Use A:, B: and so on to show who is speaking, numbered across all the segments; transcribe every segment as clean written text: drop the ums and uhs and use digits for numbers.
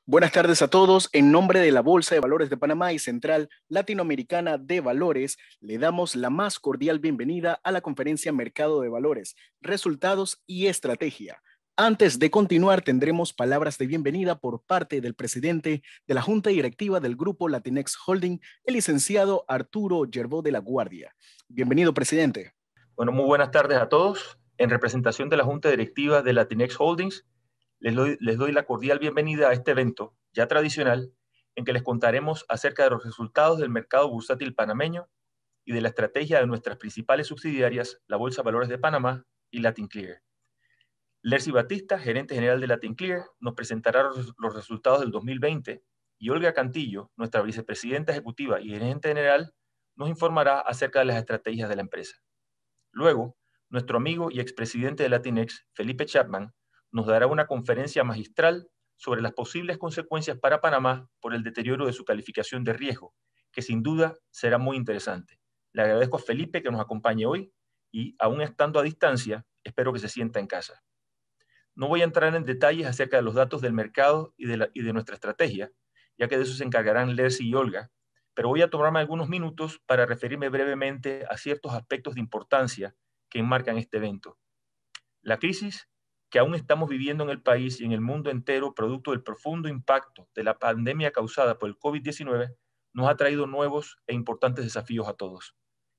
A: Buenas tardes a todos. En nombre de la Bolsa de Valores de Panamá y Central Latinoamericana de Valores, le damos la más cordial bienvenida a la conferencia Mercado de Valores, Resultados y Estrategia. Antes de continuar, tendremos palabras de bienvenida por parte del presidente de la Junta Directiva del Grupo Latinex Holding, el licenciado Arturo Yerbó de la Guardia. Bienvenido, presidente.
B: Bueno, muy buenas tardes a todos. En representación de la Junta Directiva de Latinex Holdings, les doy la cordial bienvenida a este evento, ya tradicional, en que les contaremos acerca de los resultados del mercado bursátil panameño y de la estrategia de nuestras principales subsidiarias, la Bolsa de Valores de Panamá y LatinClear. Lercy Batista, gerente general de LatinClear, nos presentará los resultados del 2020 y Olga Cantillo, nuestra vicepresidenta ejecutiva y gerente general, nos informará acerca de las estrategias de la empresa. Luego, nuestro amigo y expresidente de Latinex, Felipe Chapman, nos dará una conferencia magistral sobre las posibles consecuencias para Panamá por el deterioro de su calificación de riesgo, que sin duda será muy interesante. Le agradezco a Felipe que nos acompañe hoy y, aún estando a distancia, espero que se sienta en casa. No voy a entrar en detalles acerca de los datos del mercado y de nuestra estrategia, ya que de eso se encargarán Lercy y Olga, pero voy a tomarme algunos minutos para referirme brevemente a ciertos aspectos de importancia que enmarcan este evento. La crisis que aún estamos viviendo en el país y en el mundo entero, producto del profundo impacto de la pandemia causada por el COVID-19, nos ha traído nuevos e importantes desafíos a todos.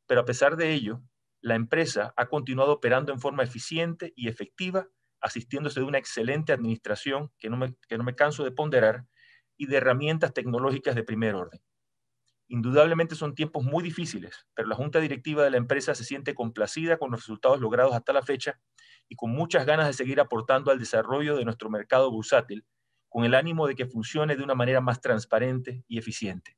B: Pero a pesar de ello, la empresa ha continuado operando en forma eficiente y efectiva, asistiéndose de una excelente administración que no me canso de ponderar y de herramientas tecnológicas de primer orden. Indudablemente son tiempos muy difíciles, pero la junta directiva de la empresa se siente complacida con los resultados logrados hasta la fecha y con muchas ganas de seguir aportando al desarrollo de nuestro mercado bursátil, con el ánimo de que funcione de una manera más transparente y eficiente.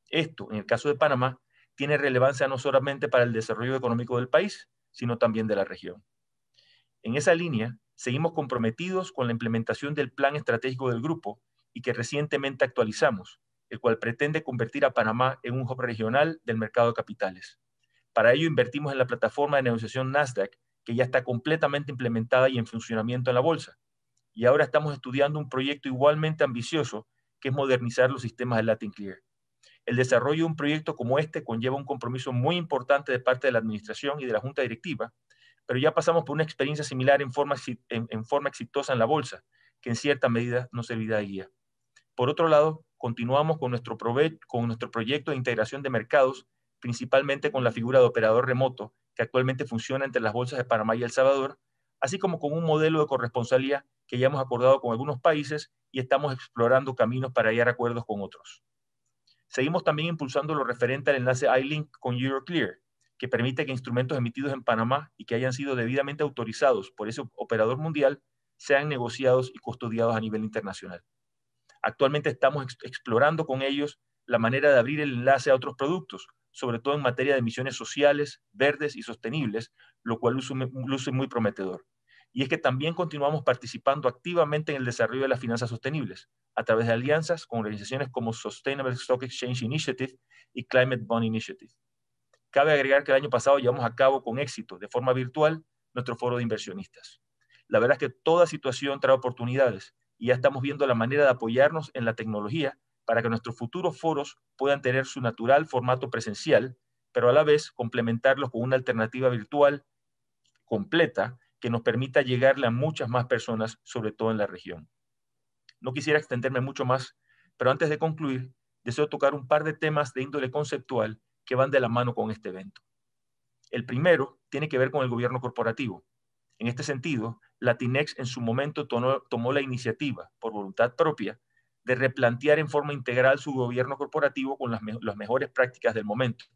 B: Esto, en el caso de Panamá, tiene relevancia no solamente para el desarrollo económico del país, sino también de la región. En esa línea, seguimos comprometidos con la implementación del plan estratégico del grupo y que recientemente actualizamos, el cual pretende convertir a Panamá en un hub regional del mercado de capitales. Para ello invertimos en la plataforma de negociación Nasdaq, que ya está completamente implementada y en funcionamiento en la bolsa. Y ahora estamos estudiando un proyecto igualmente ambicioso, que es modernizar los sistemas de LatinClear. El desarrollo de un proyecto como este conlleva un compromiso muy importante de parte de la administración y de la junta directiva, pero ya pasamos por una experiencia similar en forma exitosa en la bolsa, que en cierta medida nos servirá de guía. Por otro lado, continuamos con nuestro proyecto de integración de mercados, principalmente con la figura de operador remoto, que actualmente funciona entre las bolsas de Panamá y El Salvador, así como con un modelo de corresponsalía que ya hemos acordado con algunos países y estamos explorando caminos para hallar acuerdos con otros. Seguimos también impulsando lo referente al enlace iLink con Euroclear, que permite que instrumentos emitidos en Panamá y que hayan sido debidamente autorizados por ese operador mundial sean negociados y custodiados a nivel internacional. Actualmente estamos explorando con ellos la manera de abrir el enlace a otros productos, sobre todo en materia de emisiones sociales, verdes y sostenibles, lo cual luce muy prometedor. Y es que también continuamos participando activamente en el desarrollo de las finanzas sostenibles, a través de alianzas con organizaciones como Sustainable Stock Exchange Initiative y Climate Bond Initiative. Cabe agregar que el año pasado llevamos a cabo con éxito, de forma virtual, nuestro foro de inversionistas. La verdad es que toda situación trae oportunidades y ya estamos viendo la manera de apoyarnos en la tecnología para que nuestros futuros foros puedan tener su natural formato presencial, pero a la vez complementarlos con una alternativa virtual completa que nos permita llegarle a muchas más personas, sobre todo en la región. No quisiera extenderme mucho más, pero antes de concluir, deseo tocar un par de temas de índole conceptual que van de la mano con este evento. El primero tiene que ver con el gobierno corporativo. En este sentido, Latinex en su momento tomó la iniciativa, por voluntad propia, de replantear en forma integral su gobierno corporativo con las mejores prácticas del momento.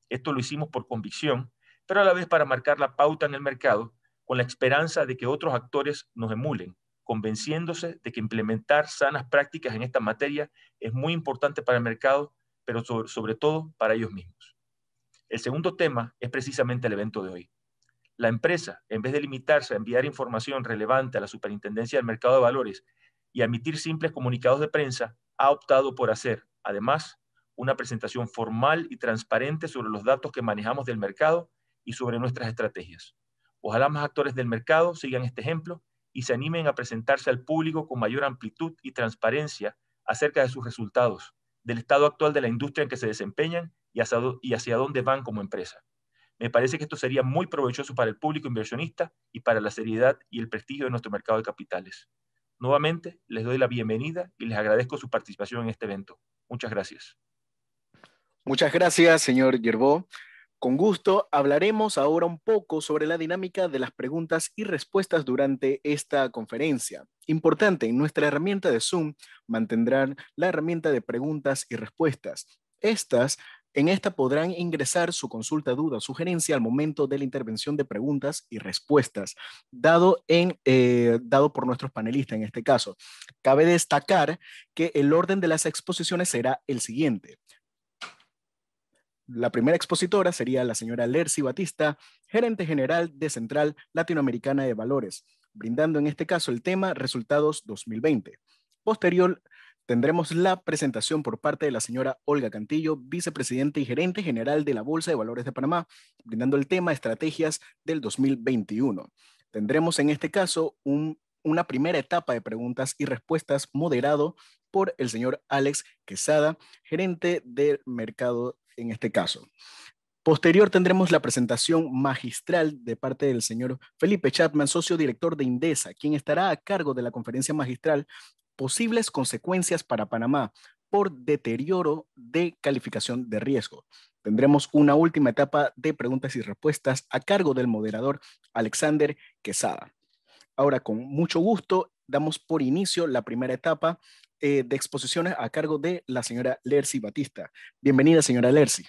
B: Esto lo hicimos por convicción, pero a la vez para marcar la pauta en el mercado, con la esperanza de que otros actores nos emulen, convenciéndose de que implementar sanas prácticas en esta materia es muy importante para el mercado, pero sobre todo para ellos mismos. El segundo tema es precisamente el evento de hoy. La empresa, en vez de limitarse a enviar información relevante a la Superintendencia del Mercado de Valores y a emitir simples comunicados de prensa, ha optado por hacer, además, una presentación formal y transparente sobre los datos que manejamos del mercado y sobre nuestras estrategias. Ojalá más actores del mercado sigan este ejemplo y se animen a presentarse al público con mayor amplitud y transparencia acerca de sus resultados, del estado actual de la industria en que se desempeñan y hacia dónde van como empresa. Me parece que esto sería muy provechoso para el público inversionista y para la seriedad y el prestigio de nuestro mercado de capitales. Nuevamente, les doy la bienvenida y les agradezco su participación en este evento. Muchas gracias.
A: Muchas gracias, señor Yerbó. Con gusto, hablaremos ahora un poco sobre la dinámica de las preguntas y respuestas durante esta conferencia. Importante, en nuestra herramienta de Zoom mantendrán la herramienta de preguntas y respuestas. En esta podrán ingresar su consulta, duda o sugerencia al momento de la intervención de preguntas y respuestas, dado por nuestros panelistas en este caso. Cabe destacar que el orden de las exposiciones será el siguiente. La primera expositora sería la señora Lercy Batista, gerente general de Central Latinoamericana de Valores, brindando en este caso el tema Resultados 2020. Posterior, tendremos la presentación por parte de la señora Olga Cantillo, vicepresidente y gerente general de la Bolsa de Valores de Panamá, brindando el tema Estrategias del 2021. Tendremos en este caso una primera etapa de preguntas y respuestas moderado por el señor Alex Quesada, gerente del mercado en este caso. Posterior tendremos la presentación magistral de parte del señor Felipe Chapman, socio director de Indesa, quien estará a cargo de la conferencia magistral Posibles consecuencias para Panamá por deterioro de calificación de riesgo. Tendremos una última etapa de preguntas y respuestas a cargo del moderador Alexander Quesada. Ahora, con mucho gusto, damos por inicio la primera etapa de exposiciones a cargo de la señora Lercy Batista. Bienvenida, señora Lercy.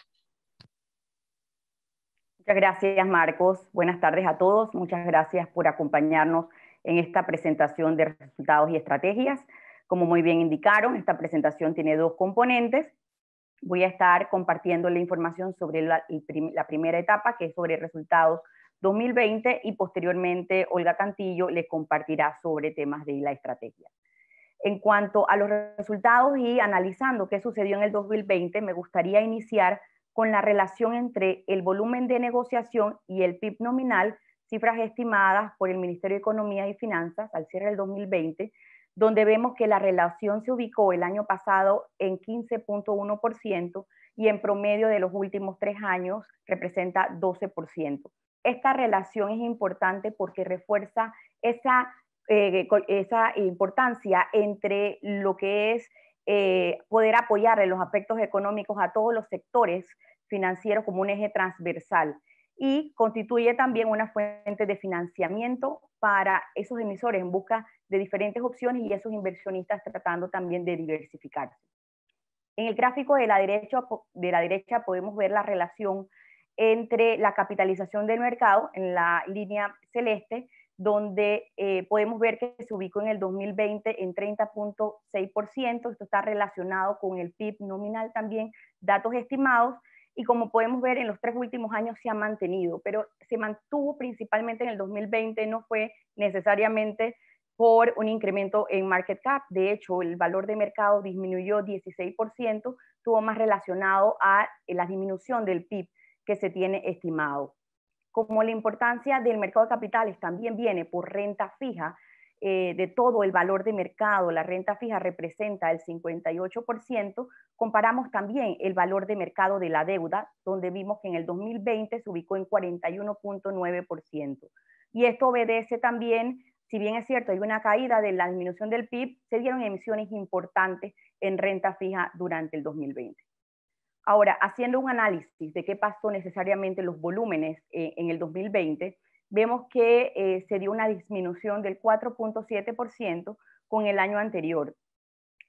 C: Muchas gracias, Marcos. Buenas tardes a todos. Muchas gracias por acompañarnos en esta presentación de resultados y estrategias. Como muy bien indicaron, esta presentación tiene dos componentes. Voy a estar compartiendo la información sobre la primera etapa, que es sobre resultados 2020, y posteriormente Olga Cantillo les compartirá sobre temas de la estrategia. En cuanto a los resultados y analizando qué sucedió en el 2020, me gustaría iniciar con la relación entre el volumen de negociación y el PIB nominal, cifras estimadas por el Ministerio de Economía y Finanzas al cierre del 2020, donde vemos que la relación se ubicó el año pasado en 15.1% y en promedio de los últimos 3 años representa 12%. Esta relación es importante porque refuerza esa importancia entre lo que es poder apoyar en los aspectos económicos a todos los sectores financieros como un eje transversal, y constituye también una fuente de financiamiento para esos emisores en busca de diferentes opciones y esos inversionistas tratando también de diversificarse. En el gráfico de la derecha podemos ver la relación entre la capitalización del mercado en la línea celeste, donde podemos ver que se ubicó en el 2020 en 30.6%. Esto está relacionado con el PIB nominal también, datos estimados, y como podemos ver en los 3 últimos años se ha mantenido, pero se mantuvo principalmente en el 2020, no fue necesariamente por un incremento en market cap. De hecho, el valor de mercado disminuyó 16%, estuvo más relacionado a la disminución del PIB que se tiene estimado. Como la importancia del mercado de capitales también viene por renta fija, de todo el valor de mercado, la renta fija representa el 58%, comparamos también el valor de mercado de la deuda, donde vimos que en el 2020 se ubicó en 41.9%. Y esto obedece también, si bien es cierto, hay una caída de la disminución del PIB, se dieron emisiones importantes en renta fija durante el 2020. Ahora, haciendo un análisis de qué pasó necesariamente los volúmenes en el 2020, vemos que se dio una disminución del 4.7% con el año anterior.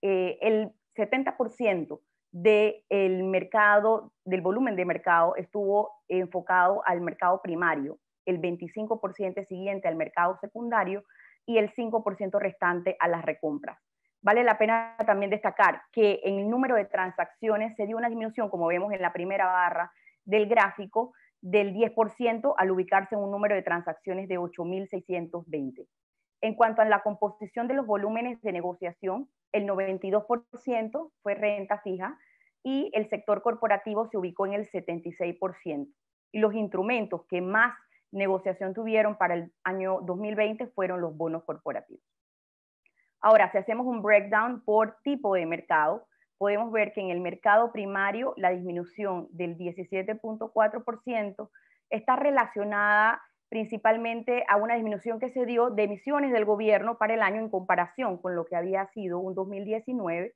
C: El 70% del mercado, del volumen de mercado, estuvo enfocado al mercado primario, el 25% siguiente al mercado secundario y el 5% restante a las recompras. Vale la pena también destacar que en el número de transacciones se dio una disminución, como vemos en la primera barra del gráfico, del 10% al ubicarse en un número de transacciones de 8.620. En cuanto a la composición de los volúmenes de negociación, el 92% fue renta fija y el sector corporativo se ubicó en el 76%. Y los instrumentos que más negociación tuvieron para el año 2020 fueron los bonos corporativos. Ahora, si hacemos un breakdown por tipo de mercado, podemos ver que en el mercado primario la disminución del 17.4% está relacionada principalmente a una disminución que se dio de emisiones del gobierno para el año en comparación con lo que había sido un 2019.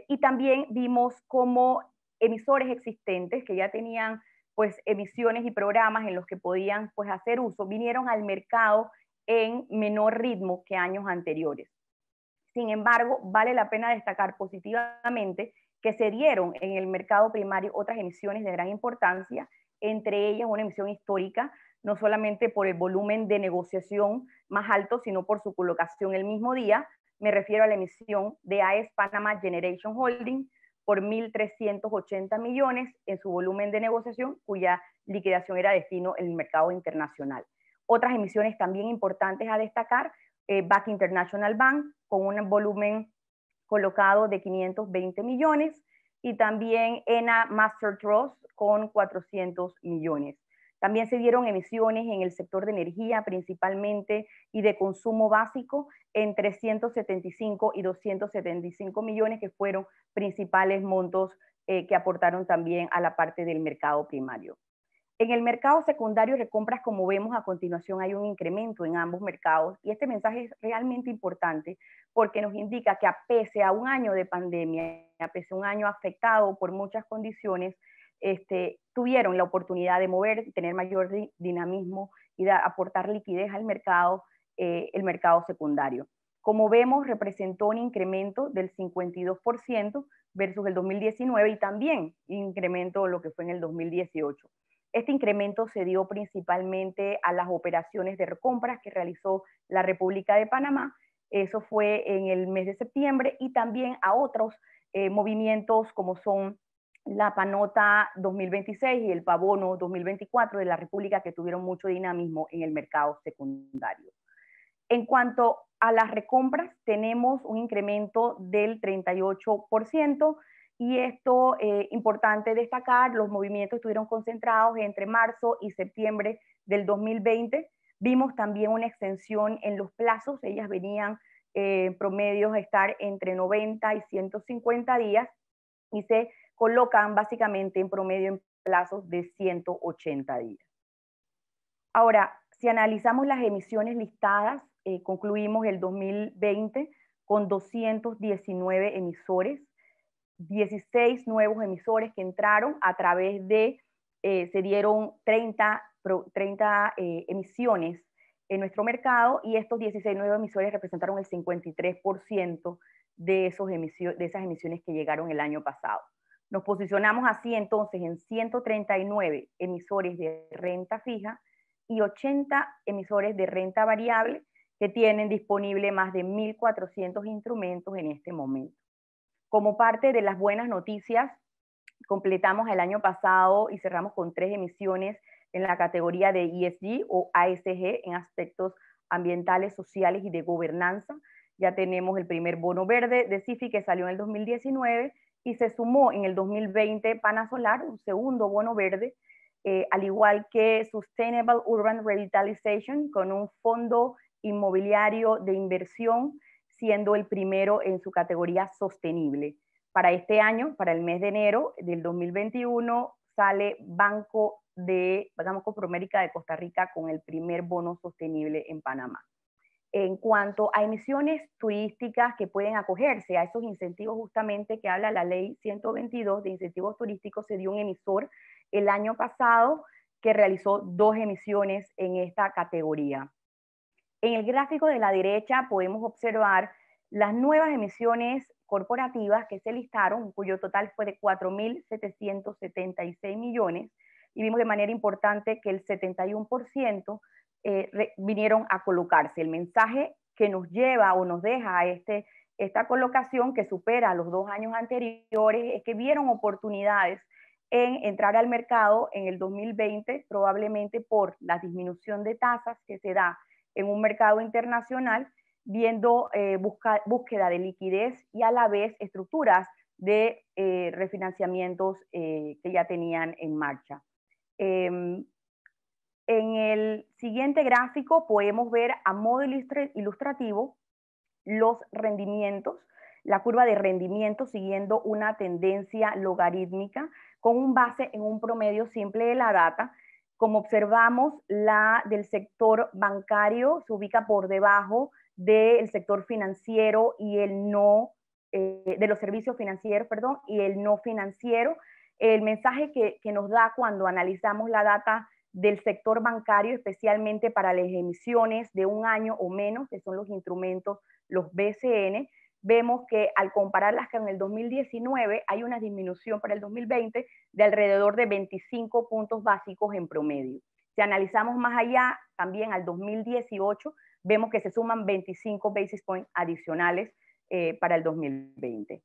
C: Y también vimos cómo emisores existentes que ya tenían pues emisiones y programas en los que podían pues hacer uso, vinieron al mercado en menor ritmo que años anteriores. Sin embargo, vale la pena destacar positivamente que se dieron en el mercado primario otras emisiones de gran importancia, entre ellas una emisión histórica, no solamente por el volumen de negociación más alto, sino por su colocación el mismo día. Me refiero a la emisión de AES Panama Generation Holding por 1.380 millones en su volumen de negociación, cuya liquidación era destino en el mercado internacional. Otras emisiones también importantes a destacar, BAC International Bank, con un volumen colocado de 520 millones, y también ENA Master Trust con 400 millones. También se dieron emisiones en el sector de energía principalmente y de consumo básico en 375 y 275 millones, que fueron principales montos que aportaron también a la parte del mercado primario. En el mercado secundario de compras, como vemos a continuación, hay un incremento en ambos mercados, y este mensaje es realmente importante porque nos indica que pese a un año de pandemia, pese a un año afectado por muchas condiciones, tuvieron la oportunidad de mover, tener mayor dinamismo y de aportar liquidez al mercado, el mercado secundario. Como vemos, representó un incremento del 52% versus el 2019 y también incremento lo que fue en el 2018. Este incremento se dio principalmente a las operaciones de recompras que realizó la República de Panamá. Eso fue en el mes de septiembre, y también a otros movimientos como son la Panota 2026 y el Pavono 2024 de la República, que tuvieron mucho dinamismo en el mercado secundario. En cuanto a las recompras, tenemos un incremento del 38%, y esto importante destacar, los movimientos estuvieron concentrados entre marzo y septiembre del 2020. Vimos también una extensión en los plazos, ellas venían promedios a estar entre 90 y 150 días, y se colocan básicamente en promedio en plazos de 180 días. Ahora, si analizamos las emisiones listadas, concluimos el 2020 con 219 emisores, 16 nuevos emisores que entraron a través de, se dieron 30 emisiones en nuestro mercado, y estos 16 nuevos emisores representaron el 53% de esas emisiones que llegaron el año pasado. Nos posicionamos así entonces en 139 emisores de renta fija y 80 emisores de renta variable, que tienen disponible más de 1.400 instrumentos en este momento. Como parte de las buenas noticias, completamos el año pasado y cerramos con 3 emisiones en la categoría de ESG o ASG, en aspectos ambientales, sociales y de gobernanza. Ya tenemos el primer bono verde de SIFI, que salió en el 2019, y se sumó en el 2020 Panasolar, un segundo bono verde, al igual que Sustainable Urban Revitalization, con un fondo inmobiliario de inversión, siendo el primero en su categoría sostenible. Para este año, para el mes de enero del 2021, sale Banco Promérica de Costa Rica con el primer bono sostenible en Panamá. En cuanto a emisiones turísticas que pueden acogerse a esos incentivos justamente que habla la ley 122 de incentivos turísticos, se dio un emisor el año pasado que realizó 2 emisiones en esta categoría. En el gráfico de la derecha podemos observar las nuevas emisiones corporativas que se listaron, cuyo total fue de 4.776 millones, y vimos de manera importante que el 71% vinieron a colocarse. El mensaje que nos lleva o nos deja a esta colocación, que supera los 2 años anteriores, es que vieron oportunidades en entrar al mercado en el 2020, probablemente por la disminución de tasas que se da en un mercado internacional, viendo búsqueda de liquidez y a la vez estructuras de refinanciamientos que ya tenían en marcha. En el siguiente gráfico podemos ver a modo ilustrativo los rendimientos, la curva de rendimiento siguiendo una tendencia logarítmica con un base en un promedio simple de la data. Como observamos, la del sector bancario se ubica por debajo del sector financiero y el no, de los servicios financieros, perdón, y el no financiero. El mensaje que nos da cuando analizamos la data del sector bancario, especialmente para las emisiones de un año o menos, que son los instrumentos, los BCN, vemos que al compararlas con el 2019 hay una disminución para el 2020 de alrededor de 25 puntos básicos en promedio. Si analizamos más allá, también al 2018, vemos que se suman 25 basis points adicionales para el 2020.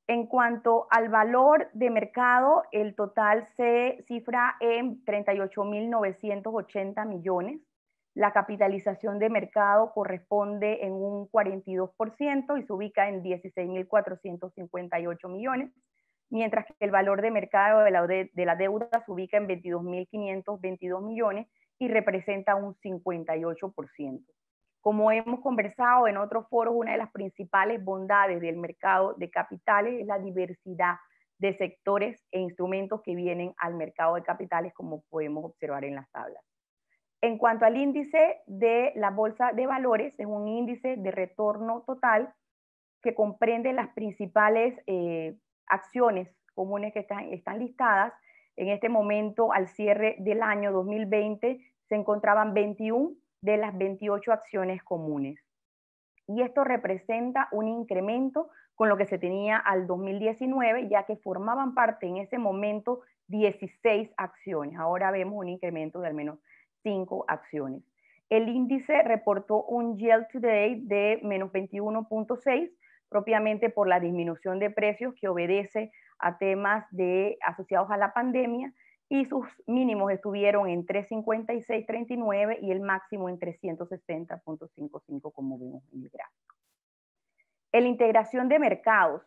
C: En cuanto al valor de mercado, el total se cifra en 38.980 millones. La capitalización de mercado corresponde en un 42% y se ubica en 16.458 millones, mientras que el valor de mercado de la deuda se ubica en 22.522 millones y representa un 58%. Como hemos conversado en otros foros, una de las principales bondades del mercado de capitales es la diversidad de sectores e instrumentos que vienen al mercado de capitales, como podemos observar en las tablas. En cuanto al índice de la bolsa de valores, es un índice de retorno total que comprende las principales acciones comunes que están listadas. En este momento, al cierre del año 2020, se encontraban 21 de las 28 acciones comunes. Y esto representa un incremento con lo que se tenía al 2019, ya que formaban parte en ese momento 16 acciones. Ahora vemos un incremento de al menos 5 acciones. El índice reportó un yield to date de menos 21.6, propiamente por la disminución de precios que obedece a temas asociados a la pandemia, y sus mínimos estuvieron en 356.39 y el máximo en 360.55, como vimos en el gráfico. En la integración de mercados,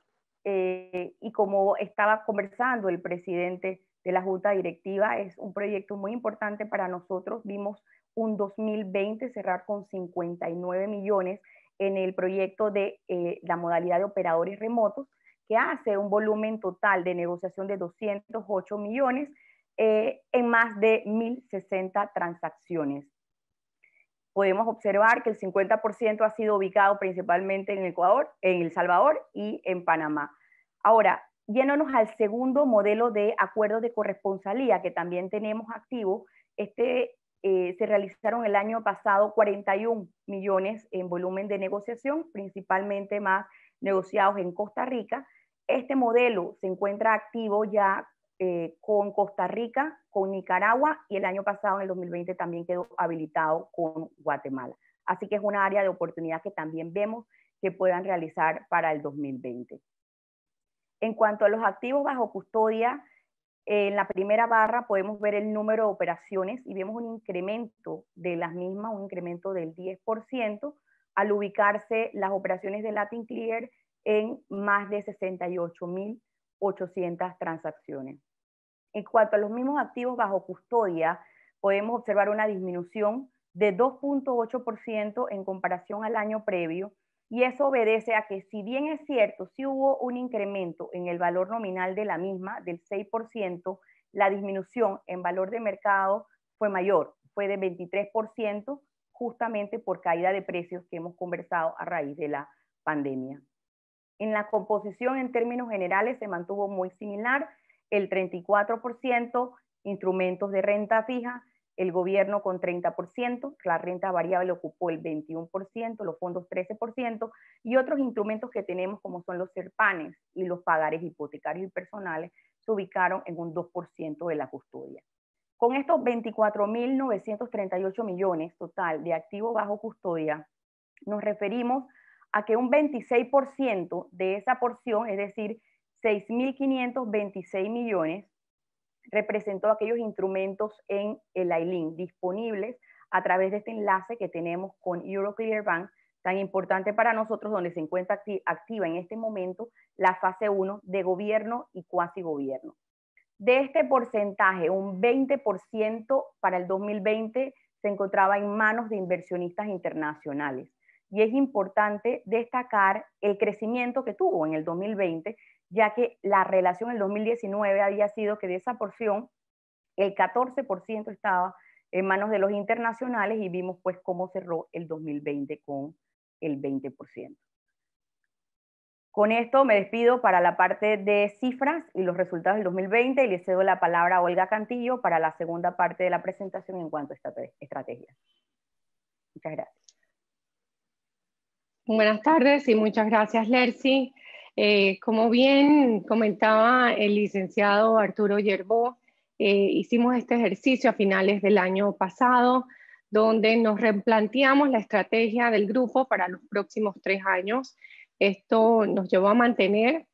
C: y como estaba conversando el presidente de la Junta Directiva, es un proyecto muy importante para nosotros. Vimos un 2020 cerrar con 59 millones en el proyecto de la modalidad de operadores remotos, que hace un volumen total de negociación de 208 millones, en más de 1.060 transacciones. Podemos observar que el 50% ha sido ubicado principalmente en Ecuador, en El Salvador y en Panamá. Ahora, yéndonos al segundo modelo de acuerdos de corresponsalía que también tenemos activo, se realizaron el año pasado 41 millones en volumen de negociación, principalmente más negociados en Costa Rica. Este modelo se encuentra activo ya con Costa Rica, con Nicaragua, y el año pasado, en el 2020, también quedó habilitado con Guatemala. Así que es una área de oportunidad que también vemos que puedan realizar para el 2020. En cuanto a los activos bajo custodia, en la primera barra podemos ver el número de operaciones y vemos un incremento de las mismas, un incremento del 10%, al ubicarse las operaciones de Latin Clear en más de 68.800 transacciones. En cuanto a los mismos activos bajo custodia, podemos observar una disminución de 2.8% en comparación al año previo, y eso obedece a que, si bien es cierto, sí hubo un incremento en el valor nominal de la misma del 6%, la disminución en valor de mercado fue mayor, fue de 23%, justamente por caída de precios que hemos conversado a raíz de la pandemia. En la composición, en términos generales, se mantuvo muy similar: el 34%, instrumentos de renta fija, el gobierno con 30%, la renta variable ocupó el 21%, los fondos 13%, y otros instrumentos que tenemos, como son los CERPANES y los pagares hipotecarios y personales, se ubicaron en un 2% de la custodia. Con estos 24.938 millones total de activos bajo custodia, nos referimos a que un 26% de esa porción, es decir, 6.526 millones, representó aquellos instrumentos en el ILIN disponibles a través de este enlace que tenemos con Euroclear Bank, tan importante para nosotros, donde se encuentra activa en este momento la fase 1 de gobierno y cuasi gobierno. De este porcentaje, un 20% para el 2020 se encontraba en manos de inversionistas internacionales. y es importante destacar el crecimiento que tuvo en el 2020, ya que la relación en el 2019 había sido que de esa porción el 14% estaba en manos de los internacionales y vimos pues cómo cerró el 2020 con el 20%. Con esto me despido para la parte de cifras y los resultados del 2020 y le cedo la palabra a Olga Cantillo para la segunda parte de la presentación en cuanto a estrategias. Muchas gracias.
D: Buenas tardes y muchas gracias, Lercy. Como bien comentaba el licenciado Arturo Yerbó, hicimos este ejercicio a finales del año pasado, donde nos replanteamos la estrategia del grupo para los próximos 3 años. Esto nos llevó a mantener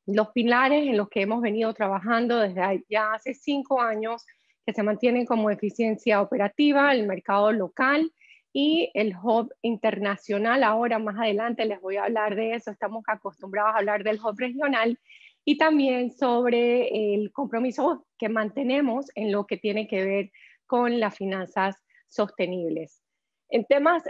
D: los pilares en los que hemos venido trabajando desde ya hace 5 años, que se mantienen como eficiencia operativa, el mercado local y el hub internacional. Ahora más adelante les voy a hablar de eso, estamos acostumbrados a hablar del hub regional, y también sobre el compromiso que mantenemos en lo que tiene que ver con las finanzas sostenibles. En temas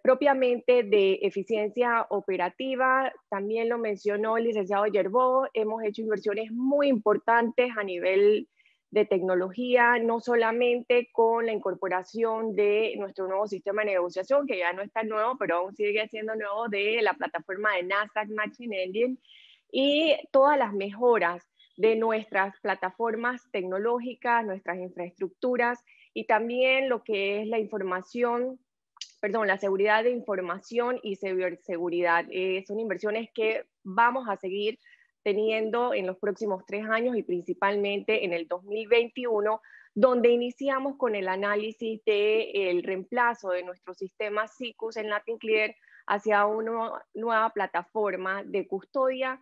D: propiamente de eficiencia operativa, también lo mencionó el licenciado Yerbó, hemos hecho inversiones muy importantes a nivel de tecnología, no solamente con la incorporación de nuestro nuevo sistema de negociación, que ya no es tan nuevo, pero aún sigue siendo nuevo, de la plataforma de Nasdaq Matching Engine, y todas las mejoras de nuestras plataformas tecnológicas, nuestras infraestructuras, y también lo que es la la seguridad de información y ciberseguridad. Son inversiones que vamos a seguir teniendo en los próximos 3 años y principalmente en el 2021, donde iniciamos con el análisis del reemplazo de nuestro sistema SICUS en LatinClear hacia una nueva plataforma de custodia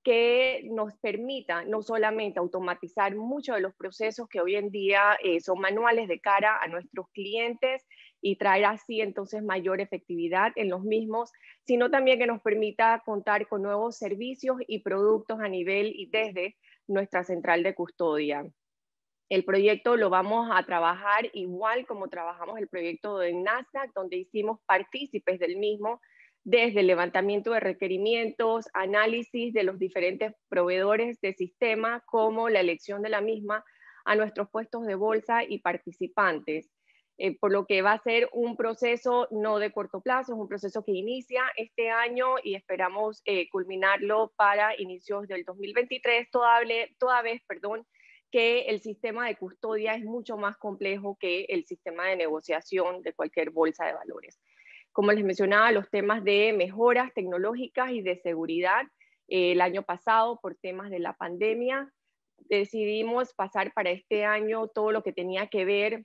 D: que nos permita no solamente automatizar muchos de los procesos que hoy en día son manuales de cara a nuestros clientes y traer así entonces mayor efectividad en los mismos, sino también que nos permita contar con nuevos servicios y productos a nivel y desde nuestra central de custodia. El proyecto lo vamos a trabajar igual como trabajamos el proyecto de Nasdaq, donde hicimos partícipes del mismo desde el levantamiento de requerimientos, análisis de los diferentes proveedores de sistema, como la elección de la misma a nuestros puestos de bolsa y participantes. Por lo que va a ser un proceso no de corto plazo, es un proceso que inicia este año y esperamos culminarlo para inicios del 2023, toda vez que el sistema de custodia es mucho más complejo que el sistema de negociación de cualquier bolsa de valores. Como les mencionaba, los temas de mejoras tecnológicas y de seguridad, el año pasado por temas de la pandemia, decidimos pasar para este año todo lo que tenía que ver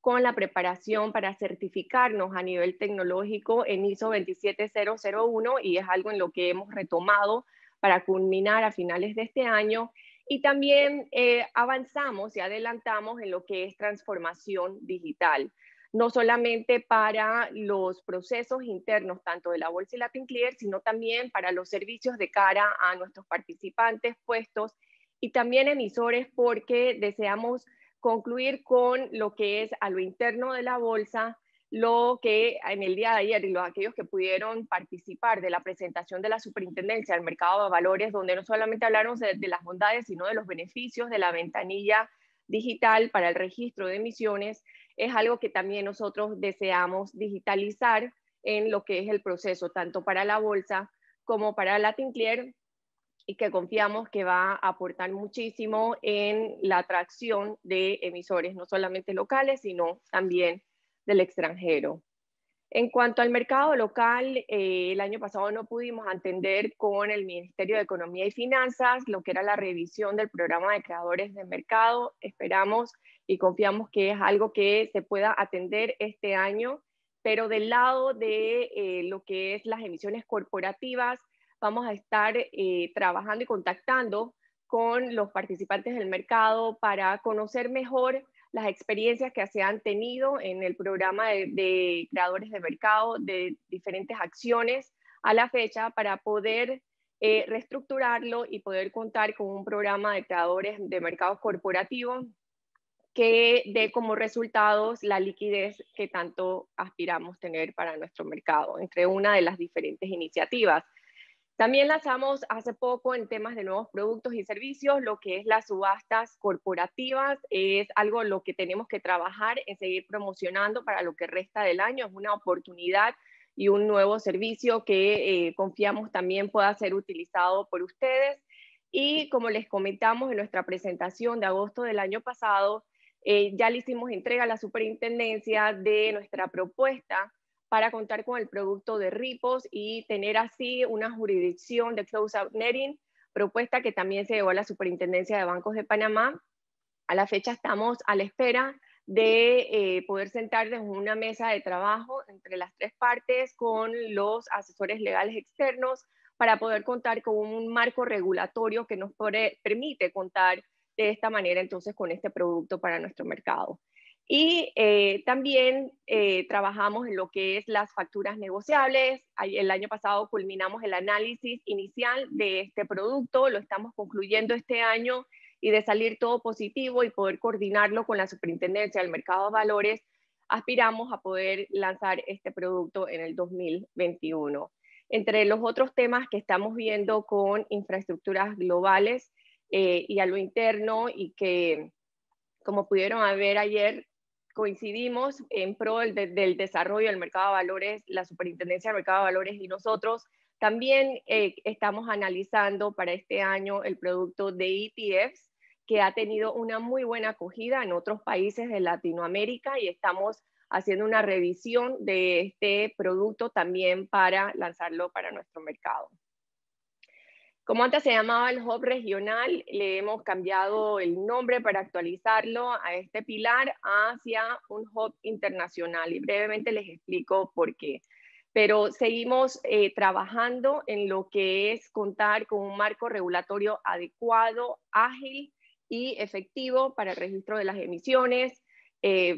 D: con la preparación para certificarnos a nivel tecnológico en ISO 27001, y es algo en lo que hemos retomado para culminar a finales de este año. Y también avanzamos y adelantamos en lo que es transformación digital, no solamente para los procesos internos, tanto de la Bolsa y LatinClear, sino también para los servicios de cara a nuestros participantes, puestos y también emisores, porque deseamos concluir con lo que es a lo interno de la bolsa, lo que en el día de ayer y aquellos que pudieron participar de la presentación de la Superintendencia del Mercado de Valores, donde no solamente hablaron de las bondades, sino de los beneficios de la ventanilla digital para el registro de emisiones, es algo que también nosotros deseamos digitalizar en lo que es el proceso, tanto para la bolsa como para LatinClear, y que confiamos que va a aportar muchísimo en la atracción de emisores, no solamente locales, sino también del extranjero. En cuanto al mercado local, el año pasado no pudimos atender con el Ministerio de Economía y Finanzas lo que era la revisión del programa de creadores de mercado. Esperamos y confiamos que es algo que se pueda atender este año, pero del lado de lo que es las emisiones corporativas, vamos a estar trabajando y contactando con los participantes del mercado para conocer mejor las experiencias que se han tenido en el programa de creadores de mercado, de diferentes acciones a la fecha, para poder reestructurarlo y poder contar con un programa de creadores de mercados corporativos que dé como resultados la liquidez que tanto aspiramos tener para nuestro mercado, entre una de las diferentes iniciativas. También lanzamos hace poco en temas de nuevos productos y servicios lo que es las subastas corporativas. Es algo lo que tenemos que trabajar en seguir promocionando para lo que resta del año. Es una oportunidad y un nuevo servicio que confiamos también pueda ser utilizado por ustedes. Y como les comentamos en nuestra presentación de agosto del año pasado, ya le hicimos entrega a la superintendencia de nuestra propuesta para contar con el producto de repos y tener así una jurisdicción de close-out netting, propuesta que también se llevó a la Superintendencia de Bancos de Panamá. A la fecha estamos a la espera de poder sentarnos en una mesa de trabajo entre las tres partes con los asesores legales externos para poder contar con un marco regulatorio que nos permite contar de esta manera entonces con este producto para nuestro mercado. Y también trabajamos en lo que es las facturas negociables. El año pasado culminamos el análisis inicial de este producto, lo estamos concluyendo este año y de salir todo positivo y poder coordinarlo con la Superintendencia del Mercado de Valores, aspiramos a poder lanzar este producto en el 2021. Entre los otros temas que estamos viendo con infraestructuras globales y a lo interno y que, como pudieron ver ayer, coincidimos en pro del desarrollo del mercado de valores, la Superintendencia del Mercado de Valores y nosotros. También estamos analizando para este año el producto de ETFs, que ha tenido una muy buena acogida en otros países de Latinoamérica y estamos haciendo una revisión de este producto también para lanzarlo para nuestro mercado. Como antes se llamaba el Hub regional, le hemos cambiado el nombre para actualizarlo a este pilar hacia un Hub internacional y brevemente les explico por qué. Pero seguimos trabajando en lo que es contar con un marco regulatorio adecuado, ágil y efectivo para el registro de las emisiones.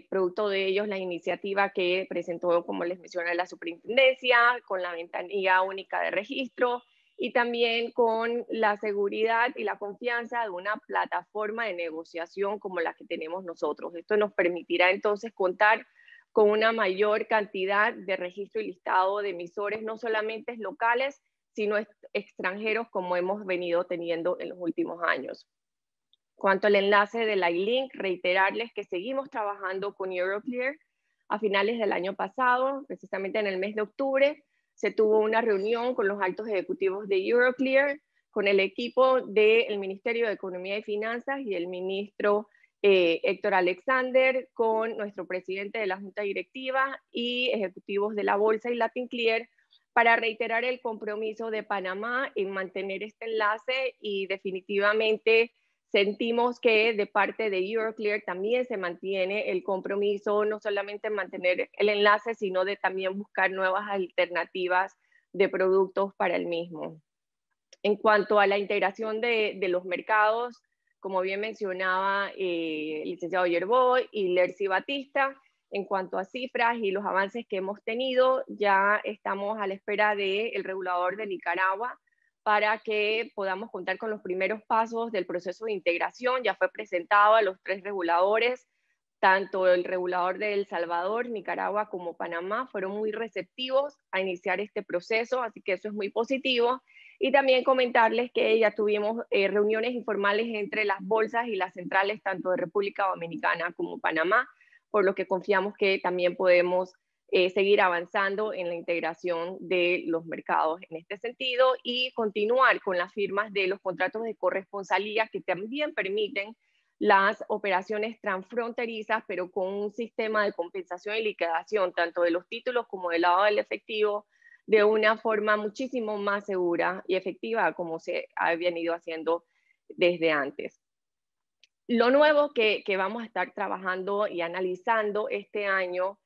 D: Producto de ellos la iniciativa que presentó, como les mencioné, la Superintendencia con la ventanilla única de registro, y también con la seguridad y la confianza de una plataforma de negociación como la que tenemos nosotros. Esto nos permitirá entonces contar con una mayor cantidad de registro y listado de emisores, no solamente locales, sino extranjeros, como hemos venido teniendo en los últimos años. Cuanto al enlace de la iLink, reiterarles que seguimos trabajando con Euroclear. A finales del año pasado, precisamente en el mes de octubre, se tuvo una reunión con los altos ejecutivos de Euroclear, con el equipo del Ministerio de Economía y Finanzas y el ministro Héctor Alexander, con nuestro presidente de la Junta Directiva y ejecutivos de la Bolsa y LatinClear, para reiterar el compromiso de Panamá en mantener este enlace y definitivamente sentimos que de parte de Euroclear también se mantiene el compromiso no solamente en mantener el enlace, sino de también buscar nuevas alternativas de productos para el mismo. En cuanto a la integración de los mercados, como bien mencionaba el licenciado Yerbó y Lercy Batista, en cuanto a cifras y los avances que hemos tenido, ya estamos a la espera del regulador de Nicaragua para que podamos contar con los primeros pasos del proceso de integración. Ya fue presentado a los tres reguladores, tanto el regulador de El Salvador, Nicaragua como Panamá, fueron muy receptivos a iniciar este proceso, así que eso es muy positivo. Y también comentarles que ya tuvimos reuniones informales entre las bolsas y las centrales, tanto de República Dominicana como Panamá, por lo que confiamos que también podemos seguir avanzando en la integración de los mercados en este sentido y continuar con las firmas de los contratos de corresponsalía que también permiten las operaciones transfronterizas, pero con un sistema de compensación y liquidación, tanto de los títulos como del lado del efectivo, de una forma muchísimo más segura y efectiva como se ha venido haciendo desde antes. Lo nuevo que vamos a estar trabajando y analizando este año,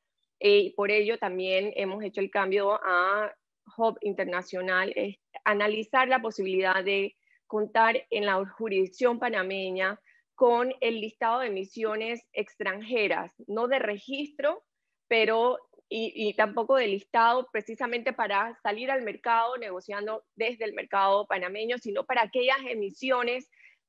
D: por ello también hemos hecho el cambio a Hub Internacional, es analizar la posibilidad de contar en la jurisdicción panameña con el listado de emisiones extranjeras, no de registro, pero y tampoco de listado precisamente para salir al mercado negociando desde el mercado panameño, sino para aquellas emisiones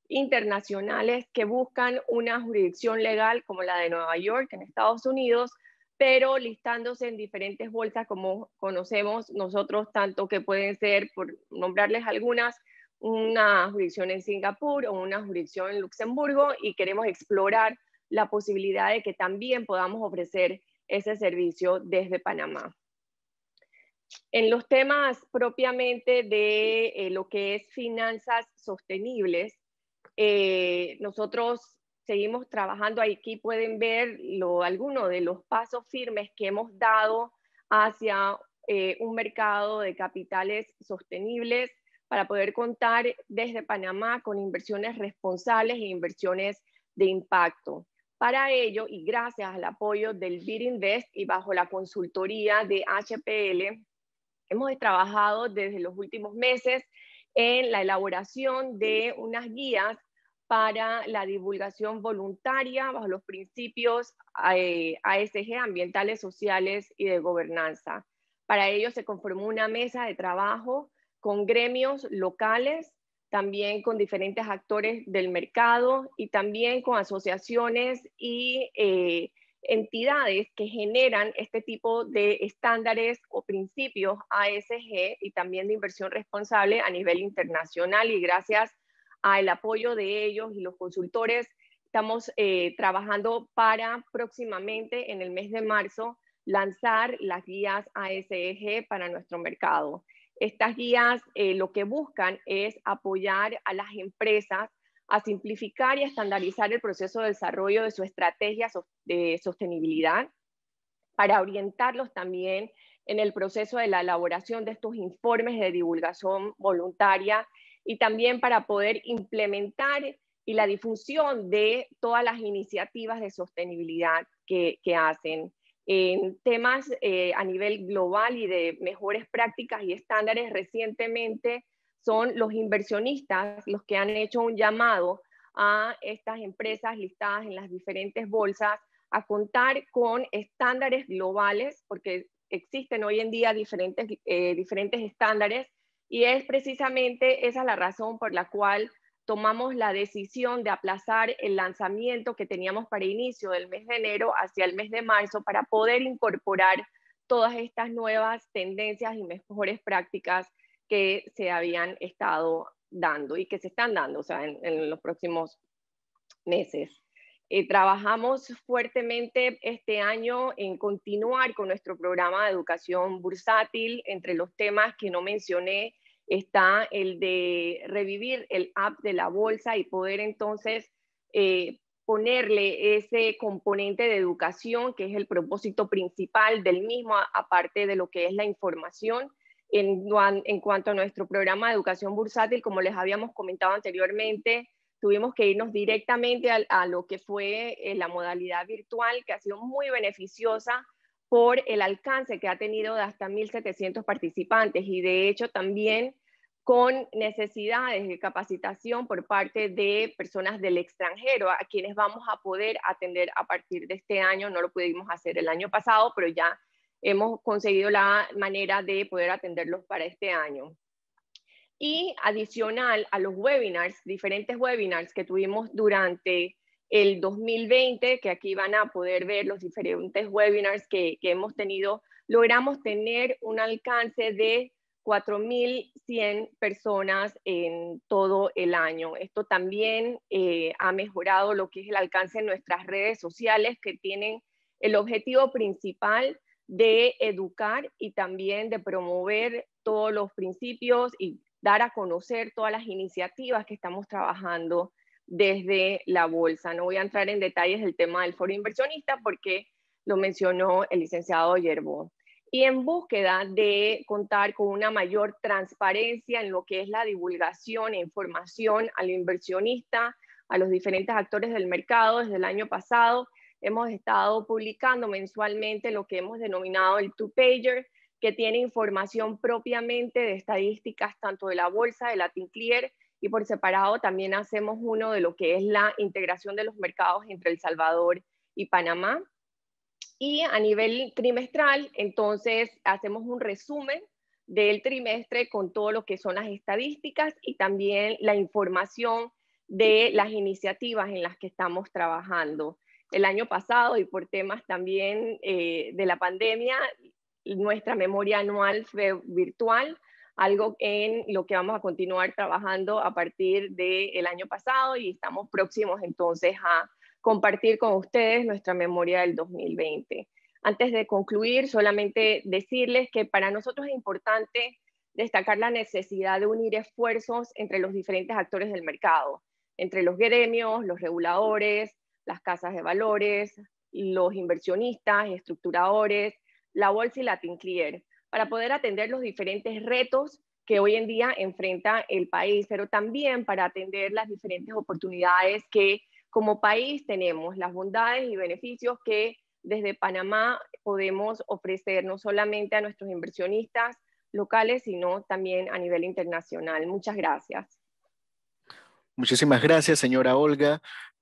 D: internacionales que buscan una jurisdicción legal como la de Nueva York en Estados Unidos, pero listándose en diferentes bolsas como conocemos nosotros, tanto que pueden ser, por nombrarles algunas, una jurisdicción en Singapur o una jurisdicción en Luxemburgo, y queremos explorar la posibilidad de que también podamos ofrecer ese servicio desde Panamá. En los temas propiamente de lo que es finanzas sostenibles, nosotros seguimos trabajando. Aquí pueden ver algunos de los pasos firmes que hemos dado hacia un mercado de capitales sostenibles para poder contar desde Panamá con inversiones responsables e inversiones de impacto. Para ello, y gracias al apoyo del BidInvest y bajo la consultoría de HPL, hemos trabajado desde los últimos meses en la elaboración de unas guías para la divulgación voluntaria bajo los principios ASG, ambientales, sociales y de gobernanza. Para ello se conformó una mesa de trabajo con gremios locales, también con diferentes actores del mercado y también con asociaciones y entidades que generan este tipo de estándares o principios ASG y también de inversión responsable a nivel internacional, y gracias al apoyo de ellos y los consultores estamos trabajando para próximamente en el mes de marzo lanzar las guías ASG para nuestro mercado. Estas guías lo que buscan es apoyar a las empresas a simplificar y estandarizar el proceso de desarrollo de su estrategia de sostenibilidad, para orientarlos también en el proceso de la elaboración de estos informes de divulgación voluntaria y también para poder implementar y la difusión de todas las iniciativas de sostenibilidad que hacen. En temas a nivel global y de mejores prácticas y estándares, recientemente son los inversionistas los que han hecho un llamado a estas empresas listadas en las diferentes bolsas a contar con estándares globales, porque existen hoy en día diferentes estándares, y es precisamente esa la razón por la cual tomamos la decisión de aplazar el lanzamiento que teníamos para inicio del mes de enero hacia el mes de marzo, para poder incorporar todas estas nuevas tendencias y mejores prácticas que se habían estado dando y que se están dando, o sea, en los próximos meses. Trabajamos fuertemente este año en continuar con nuestro programa de educación bursátil. Entre los temas que no mencioné está el de revivir el app de la bolsa y poder entonces ponerle ese componente de educación, que es el propósito principal del mismo, aparte de lo que es la información. En cuanto a nuestro programa de educación bursátil, como les habíamos comentado anteriormente, tuvimos que irnos directamente a lo que fue la modalidad virtual, que ha sido muy beneficiosa por el alcance que ha tenido de hasta 1.700 participantes, y de hecho también con necesidades de capacitación por parte de personas del extranjero, a quienes vamos a poder atender a partir de este año. No lo pudimos hacer el año pasado, pero ya hemos conseguido la manera de poder atenderlos para este año. Y adicional a los webinars, diferentes webinars que tuvimos durante el 2020, que aquí van a poder ver los diferentes webinars que hemos tenido, logramos tener un alcance de 4.100 personas en todo el año. Esto también ha mejorado lo que es el alcance en nuestras redes sociales, que tienen el objetivo principal de educar y también de promover todos los principios y dar a conocer todas las iniciativas que estamos trabajando desde la bolsa. No voy a entrar en detalles del tema del foro inversionista porque lo mencionó el licenciado Yerbó. Y en búsqueda de contar con una mayor transparencia en lo que es la divulgación e información al inversionista, a los diferentes actores del mercado, desde el año pasado hemos estado publicando mensualmente lo que hemos denominado el two-pager, que tiene información propiamente de estadísticas tanto de la bolsa, de LatinClear, y por separado también hacemos uno de lo que es la integración de los mercados entre El Salvador y Panamá. Y a nivel trimestral, entonces hacemos un resumen del trimestre con todo lo que son las estadísticas y también la información de las iniciativas en las que estamos trabajando. El año pasado, y por temas también de la pandemia, nuestra memoria anual fue virtual, algo en lo que vamos a continuar trabajando a partir del año pasado, y estamos próximos entonces a compartir con ustedes nuestra memoria del 2020. Antes de concluir, solamente decirles que para nosotros es importante destacar la necesidad de unir esfuerzos entre los diferentes actores del mercado, entre los gremios, los reguladores, las casas de valores, los inversionistas y estructuradores, la bolsa y LatinClear, para poder atender los diferentes retos que hoy en día enfrenta el país, pero también para atender las diferentes oportunidades que como país tenemos, las bondades y beneficios que desde Panamá podemos ofrecer no solamente a nuestros inversionistas locales, sino también a nivel internacional. Muchas gracias.
A: Muchísimas gracias, señora Olga.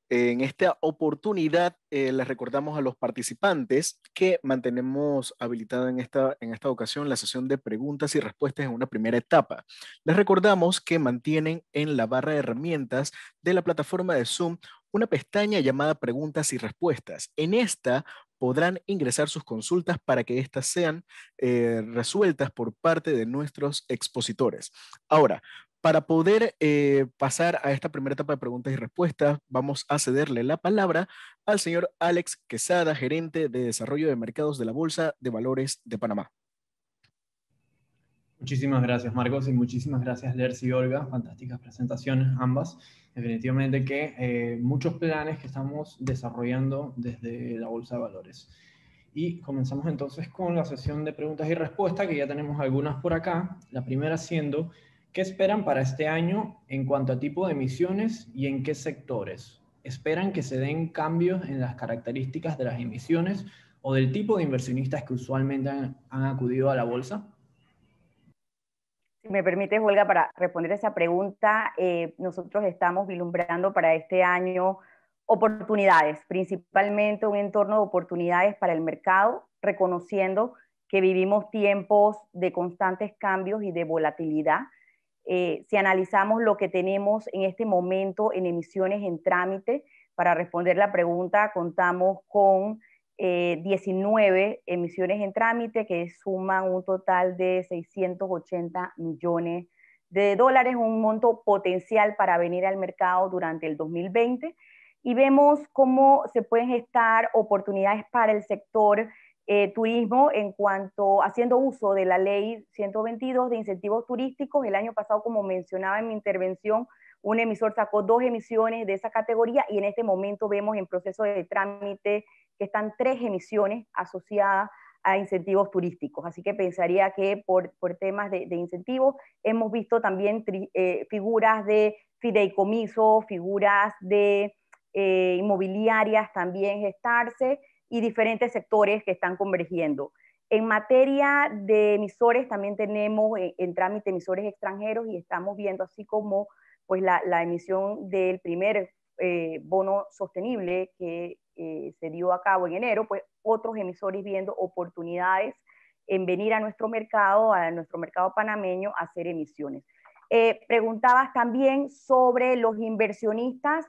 A: En esta oportunidad les recordamos a los participantes que mantenemos habilitada en esta ocasión la sesión de preguntas y respuestas en una primera etapa. Les recordamos que mantienen en la barra de herramientas de la plataforma de Zoom una pestaña llamada preguntas y respuestas. En esta podrán ingresar sus consultas para que éstas sean resueltas por parte de nuestros expositores. Ahora, para poder pasar a esta primera etapa de preguntas y respuestas, vamos a cederle la palabra al señor Alex Quesada, gerente de Desarrollo de Mercados de la Bolsa de Valores de Panamá.
E: Muchísimas gracias, Marcos, y muchísimas gracias, Lercy y Olga. Fantásticas presentaciones, ambas. Definitivamente que muchos planes que estamos desarrollando desde la Bolsa de Valores. Y comenzamos entonces con la sesión de preguntas y respuestas, que ya tenemos algunas por acá. La primera siendo: ¿qué esperan para este año en cuanto a tipo de emisiones y en qué sectores? ¿Esperan que se den cambios en las características de las emisiones o del tipo de inversionistas que usualmente han acudido a la bolsa?
C: Si me permites, Olga, para responder esa pregunta, nosotros estamos vislumbrando para este año oportunidades, principalmente un entorno de oportunidades para el mercado, reconociendo que vivimos tiempos de constantes cambios y de volatilidad. Si analizamos lo que tenemos en este momento en emisiones en trámite, para responder la pregunta, contamos con 19 emisiones en trámite que suman un total de 680 millones de dólares, un monto potencial para venir al mercado durante el 2020. Y vemos cómo se pueden gestar oportunidades para el sector turismo en cuanto haciendo uso de la ley 122 de incentivos turísticos. El año pasado, como mencionaba en mi intervención, un emisor sacó 2 emisiones de esa categoría y en este momento vemos en proceso de trámite que están 3 emisiones asociadas a incentivos turísticos. Así que pensaría que por temas de incentivos hemos visto también figuras de fideicomiso, figuras de inmobiliarias también gestarse, y diferentes sectores que están convergiendo. En materia de emisores, también tenemos en trámite emisores extranjeros y estamos viendo, así como pues, la emisión del primer bono sostenible que se dio a cabo en enero, pues otros emisores viendo oportunidades en venir a nuestro mercado panameño, a hacer emisiones. Preguntabas también sobre los inversionistas.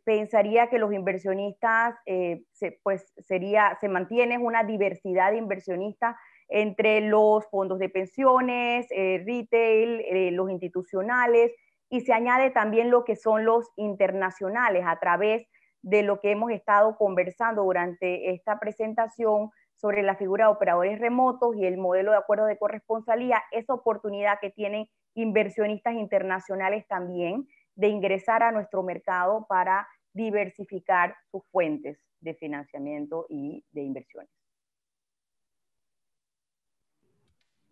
C: Pensaría que los inversionistas, se mantiene una diversidad de inversionistas entre los fondos de pensiones, retail, los institucionales, y se añade también lo que son los internacionales a través de lo que hemos estado conversando durante esta presentación sobre la figura de operadores remotos y el modelo de acuerdo de corresponsalía, esa oportunidad que tienen inversionistas internacionales también de ingresar a nuestro mercado para diversificar sus fuentes de financiamiento y de inversiones.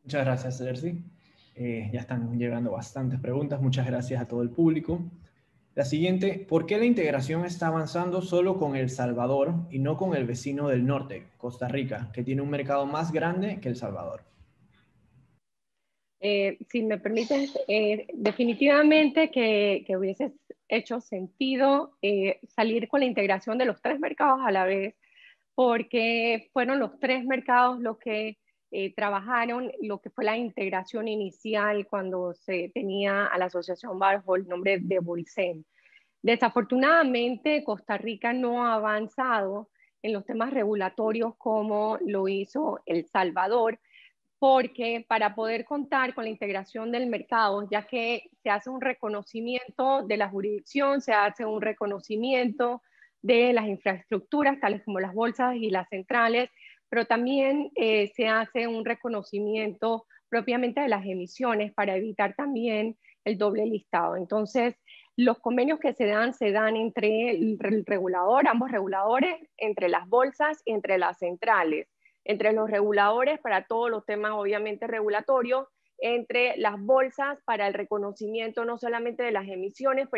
E: Muchas gracias, Lercy. Ya están llegando bastantes preguntas. Muchas gracias a todo el público. La siguiente: ¿por qué la integración está avanzando solo con El Salvador y no con el vecino del norte, Costa Rica, que tiene un mercado más grande que El Salvador?
D: Si me permites, definitivamente que hubiese hecho sentido salir con la integración de los 3 mercados a la vez, porque fueron los 3 mercados los que trabajaron lo que fue la integración inicial cuando se tenía a la asociación bajo el nombre de Bolsen. Desafortunadamente, Costa Rica no ha avanzado en los temas regulatorios como lo hizo El Salvador, porque para poder contar con la integración del mercado, ya que se hace un reconocimiento de la jurisdicción, se hace un reconocimiento de las infraestructuras, tales como las bolsas y las centrales, pero también se hace un reconocimiento propiamente de las emisiones para evitar también el doble listado. Entonces, los convenios que se dan entre el regulador, ambos reguladores, entre las bolsas y entre las centrales, entre los reguladores para todos los temas obviamente regulatorios, entre las bolsas para el reconocimiento no solamente de las emisiones,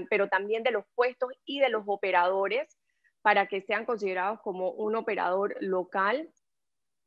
D: pero también de los puestos y de los operadores, para que sean considerados como un operador local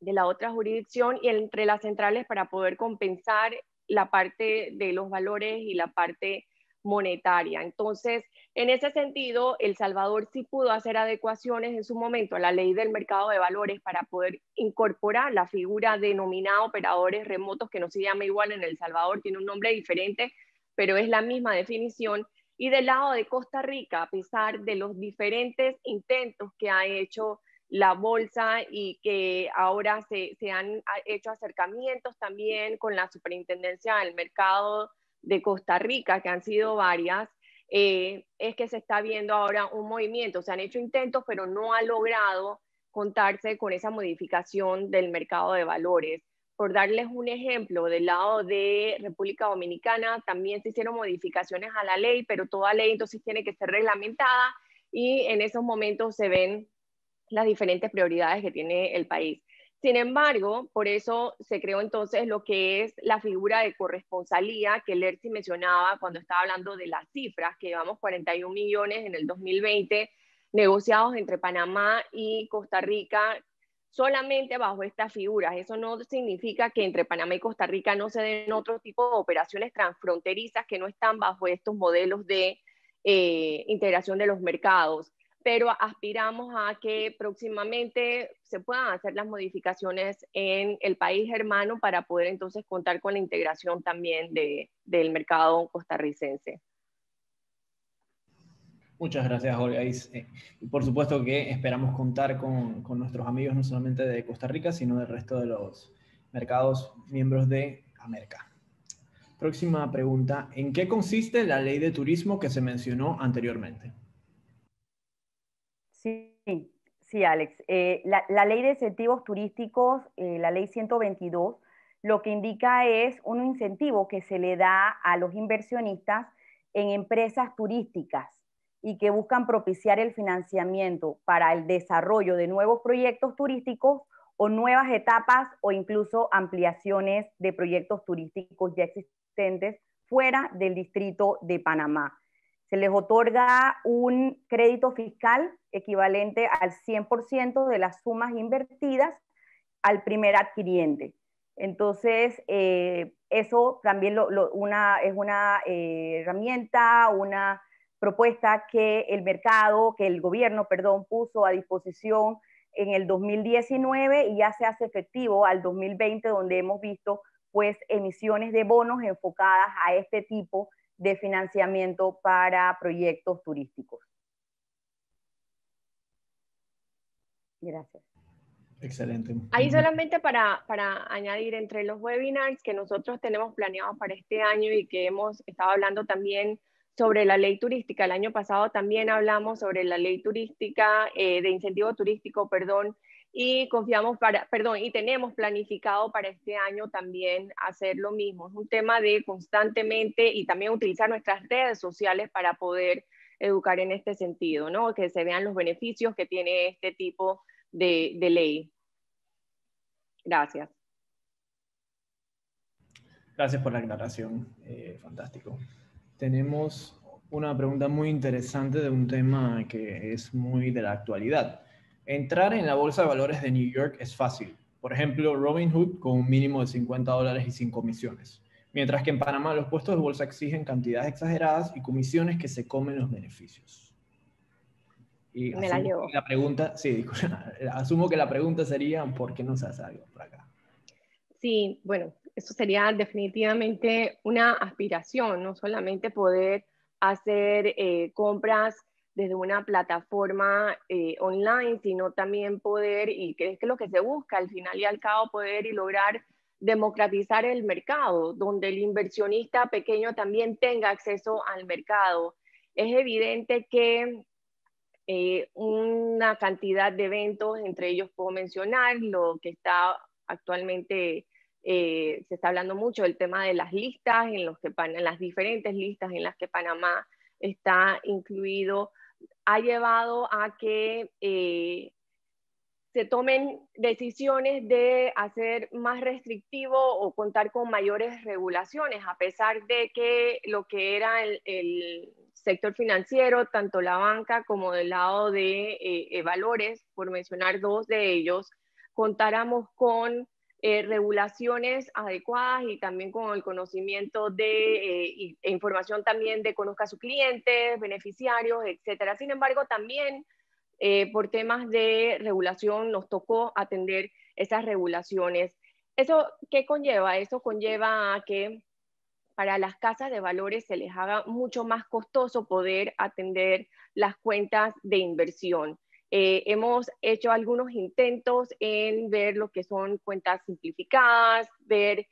D: de la otra jurisdicción, y entre las centrales para poder compensar la parte de los valores y la parte monetaria. Entonces, en ese sentido, El Salvador sí pudo hacer adecuaciones en su momento a la ley del mercado de valores para poder incorporar la figura denominada operadores remotos, que no se llama igual en El Salvador, tiene un nombre diferente, pero es la misma definición. Y del lado de Costa Rica, a pesar de los diferentes intentos que ha hecho la bolsa y que ahora se han hecho acercamientos también con la Superintendencia del Mercado de Costa Rica, que han sido varias, es que se está viendo ahora un movimiento. Se han hecho intentos, pero no ha logrado contarse con esa modificación del mercado de valores. Por darles un ejemplo, del lado de República Dominicana también se hicieron modificaciones a la ley, pero toda ley entonces tiene que ser reglamentada, y en esos momentos se ven las diferentes prioridades que tiene el país. Sin embargo, por eso se creó entonces lo que es la figura de corresponsalía que Lercy mencionaba cuando estaba hablando de las cifras, que llevamos 41 millones en el 2020 negociados entre Panamá y Costa Rica solamente bajo estas figuras. Eso no significa que entre Panamá y Costa Rica no se den otro tipo de operaciones transfronterizas que no están bajo estos modelos de integración de los mercados, pero aspiramos a que próximamente se puedan hacer las modificaciones en el país hermano para poder entonces contar con la integración también del mercado costarricense.
E: Muchas gracias, Olga. Y por supuesto que esperamos contar con nuestros amigos no solamente de Costa Rica, sino del resto de los mercados miembros de América. Próxima pregunta. ¿En qué consiste la ley de turismo que se mencionó anteriormente?
C: Sí, Alex. La ley de incentivos turísticos, la ley 122, lo que indica es un incentivo que se le da a los inversionistas en empresas turísticas y que buscan propiciar el financiamiento para el desarrollo de nuevos proyectos turísticos o nuevas etapas o incluso ampliaciones de proyectos turísticos ya existentes fuera del distrito de Panamá. Se les otorga un crédito fiscal equivalente al 100% de las sumas invertidas al primer adquiriente. Entonces, eso también es una herramienta, una propuesta que el gobierno, puso a disposición en el 2019 y ya se hace efectivo al 2020, donde hemos visto pues emisiones de bonos enfocadas a este tipo de financiamiento para proyectos turísticos. Gracias.
E: Excelente.
D: Ahí solamente para añadir, entre los webinars que nosotros tenemos planeados para este año y que hemos estado hablando también sobre la ley turística, el año pasado también hablamos sobre la ley turística, de incentivo turístico, y y tenemos planificado para este año también hacer lo mismo. Es un tema de constantemente y también utilizar nuestras redes sociales para poder educar en este sentido, ¿no? Que se vean los beneficios que tiene este tipo de ley. Gracias.
E: Gracias por la aclaración. Fantástico. Tenemos una pregunta muy interesante de un tema que es muy de la actualidad. Entrar en la Bolsa de Valores de New York es fácil. Por ejemplo, Robinhood con un mínimo de $50 y sin comisiones. Mientras que en Panamá los puestos de bolsa exigen cantidades exageradas y comisiones que se comen los beneficios. Y
D: me la llevo.
E: La pregunta, sí, asumo que la pregunta sería ¿por qué no se hace algo por acá?
D: Sí, bueno, eso sería definitivamente una aspiración, no solamente poder hacer compras desde una plataforma online, sino también poder, y que es lo que se busca al final y al cabo, poder y lograr democratizar el mercado, donde el inversionista pequeño también tenga acceso al mercado. Es evidente que una cantidad de eventos, entre ellos puedo mencionar lo que está actualmente, se está hablando mucho del tema de las listas, en las diferentes listas en las que Panamá está incluido, ha llevado a que se tomen decisiones de hacer más restrictivo o contar con mayores regulaciones, a pesar de que lo que era el sector financiero, tanto la banca como del lado de valores, por mencionar dos de ellos, contáramos con regulaciones adecuadas y también con el conocimiento e información también de conozca a sus clientes, beneficiarios, etcétera. Sin embargo, también por temas de regulación nos tocó atender esas regulaciones. ¿Eso qué conlleva? Eso conlleva a que para las casas de valores se les haga mucho más costoso poder atender las cuentas de inversión. Hemos hecho algunos intentos en ver lo que son cuentas simplificadas, ver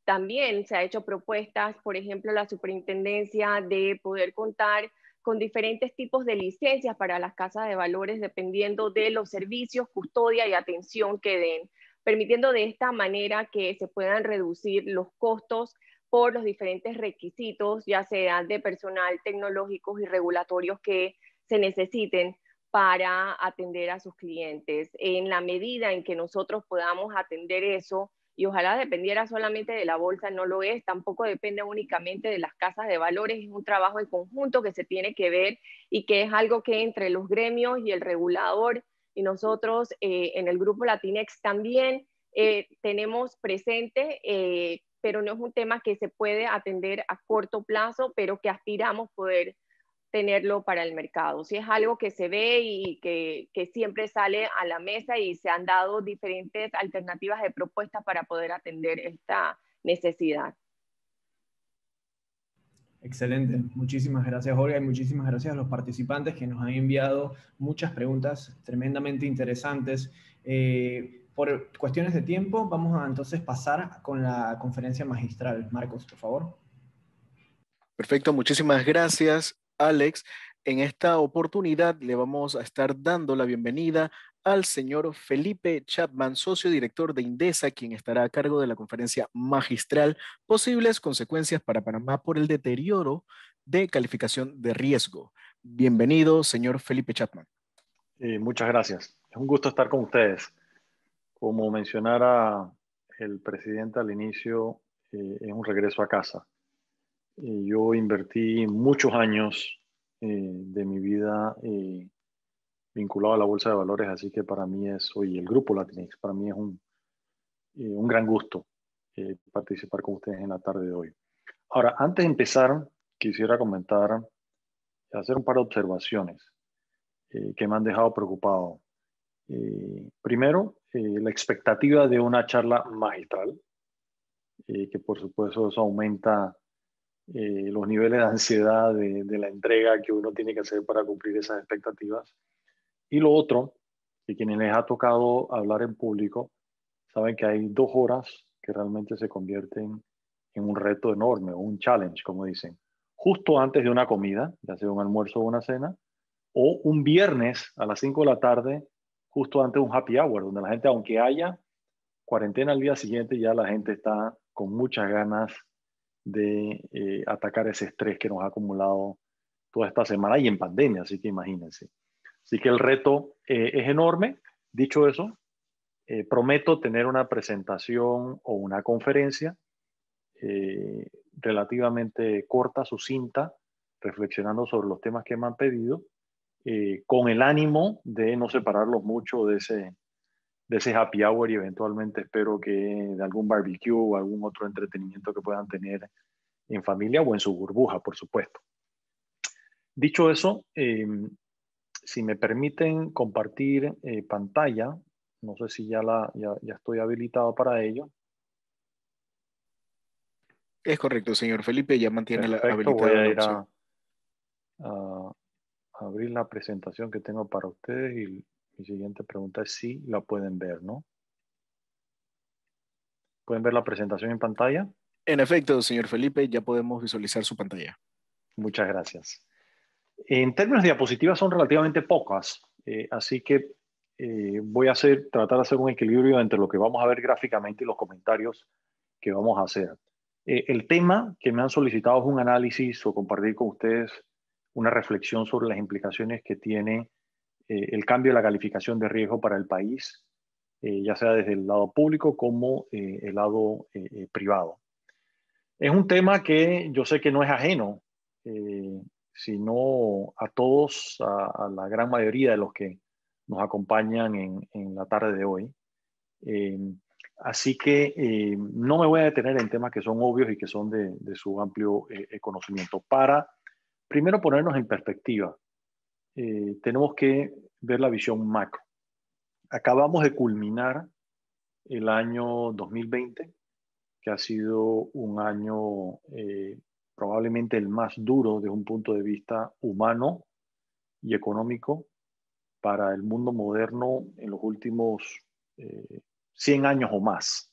D: también se ha hecho propuestas, por ejemplo, la superintendencia de poder contar con diferentes tipos de licencias para las casas de valores dependiendo de los servicios, custodia y atención que den, permitiendo de esta manera que se puedan reducir los costos por los diferentes requisitos, ya sean de personal, tecnológicos y regulatorios que se necesiten para atender a sus clientes. En la medida en que nosotros podamos atender eso, y ojalá dependiera solamente de la bolsa, no lo es, tampoco depende únicamente de las casas de valores, es un trabajo en conjunto que se tiene que ver y que es algo que entre los gremios y el regulador y nosotros en el grupo Latinex también tenemos presente, pero no es un tema que se puede atender a corto plazo, pero que aspiramos poder tenerlo para el mercado. Si es algo que se ve y que siempre sale a la mesa y se han dado diferentes alternativas de propuestas para poder atender esta necesidad.
E: Excelente, muchísimas gracias Olga y muchísimas gracias a los participantes que nos han enviado muchas preguntas tremendamente interesantes. Por cuestiones de tiempo vamos a entonces pasar con la conferencia magistral. Marcos, por favor.
A: Perfecto, muchísimas gracias, Alex. En esta oportunidad le vamos a estar dando la bienvenida al señor Felipe Chapman, socio director de Indesa, quien estará a cargo de la conferencia magistral Posibles consecuencias para Panamá por el deterioro de calificación de riesgo. Bienvenido, señor Felipe Chapman.
F: Muchas gracias. Es un gusto estar con ustedes. Como mencionara el presidente al inicio, es un regreso a casa. Yo invertí muchos años de mi vida vinculado a la Bolsa de Valores, así que para mí hoy el Grupo Latinex, para mí es un gran gusto participar con ustedes en la tarde de hoy. Ahora, antes de empezar, quisiera hacer un par de observaciones que me han dejado preocupado. Primero, la expectativa de una charla magistral, que por supuesto eso aumenta los niveles de ansiedad de la entrega que uno tiene que hacer para cumplir esas expectativas. Y lo otro, que quienes les ha tocado hablar en público, saben que hay 2 horas que realmente se convierten en un reto enorme, o un challenge, como dicen. Justo antes de una comida, ya sea un almuerzo o una cena, o un viernes a las 5 de la tarde, justo antes de un happy hour, donde la gente, aunque haya cuarentena al día siguiente, ya la gente está con muchas ganas de atacar ese estrés que nos ha acumulado toda esta semana y en pandemia, así que imagínense. Así que el reto es enorme. Dicho eso, prometo tener una presentación o una conferencia relativamente corta, sucinta, reflexionando sobre los temas que me han pedido, con el ánimo de no separarlos mucho de ese happy hour y eventualmente espero que de algún barbecue o algún otro entretenimiento que puedan tener en familia o en su burbuja, por supuesto. Dicho eso, si me permiten compartir pantalla, no sé si ya estoy habilitado para ello.
A: Es correcto, señor Felipe, ya mantiene
F: Perfecto,
A: habilitada la opción.
F: a abrir la presentación que tengo para ustedes y mi siguiente pregunta es si la pueden ver, ¿no? ¿Pueden ver la presentación en pantalla?
A: En efecto, señor Felipe, ya podemos visualizar su pantalla.
F: Muchas gracias. En términos de diapositivas son relativamente pocas, así que voy a tratar de hacer un equilibrio entre lo que vamos a ver gráficamente y los comentarios que vamos a hacer. El tema que me han solicitado es un análisis o compartir con ustedes una reflexión sobre las implicaciones que tiene el cambio de la calificación de riesgo para el país, ya sea desde el lado público como el lado privado. Es un tema que yo sé que no es ajeno, sino a todos, a la gran mayoría de los que nos acompañan en la tarde de hoy. Así que no me voy a detener en temas que son obvios y que son de su amplio conocimiento. Para primero ponernos en perspectiva, tenemos que ver la visión macro. Acabamos de culminar el año 2020, que ha sido un año probablemente el más duro desde un punto de vista humano y económico para el mundo moderno en los últimos 100 años o más.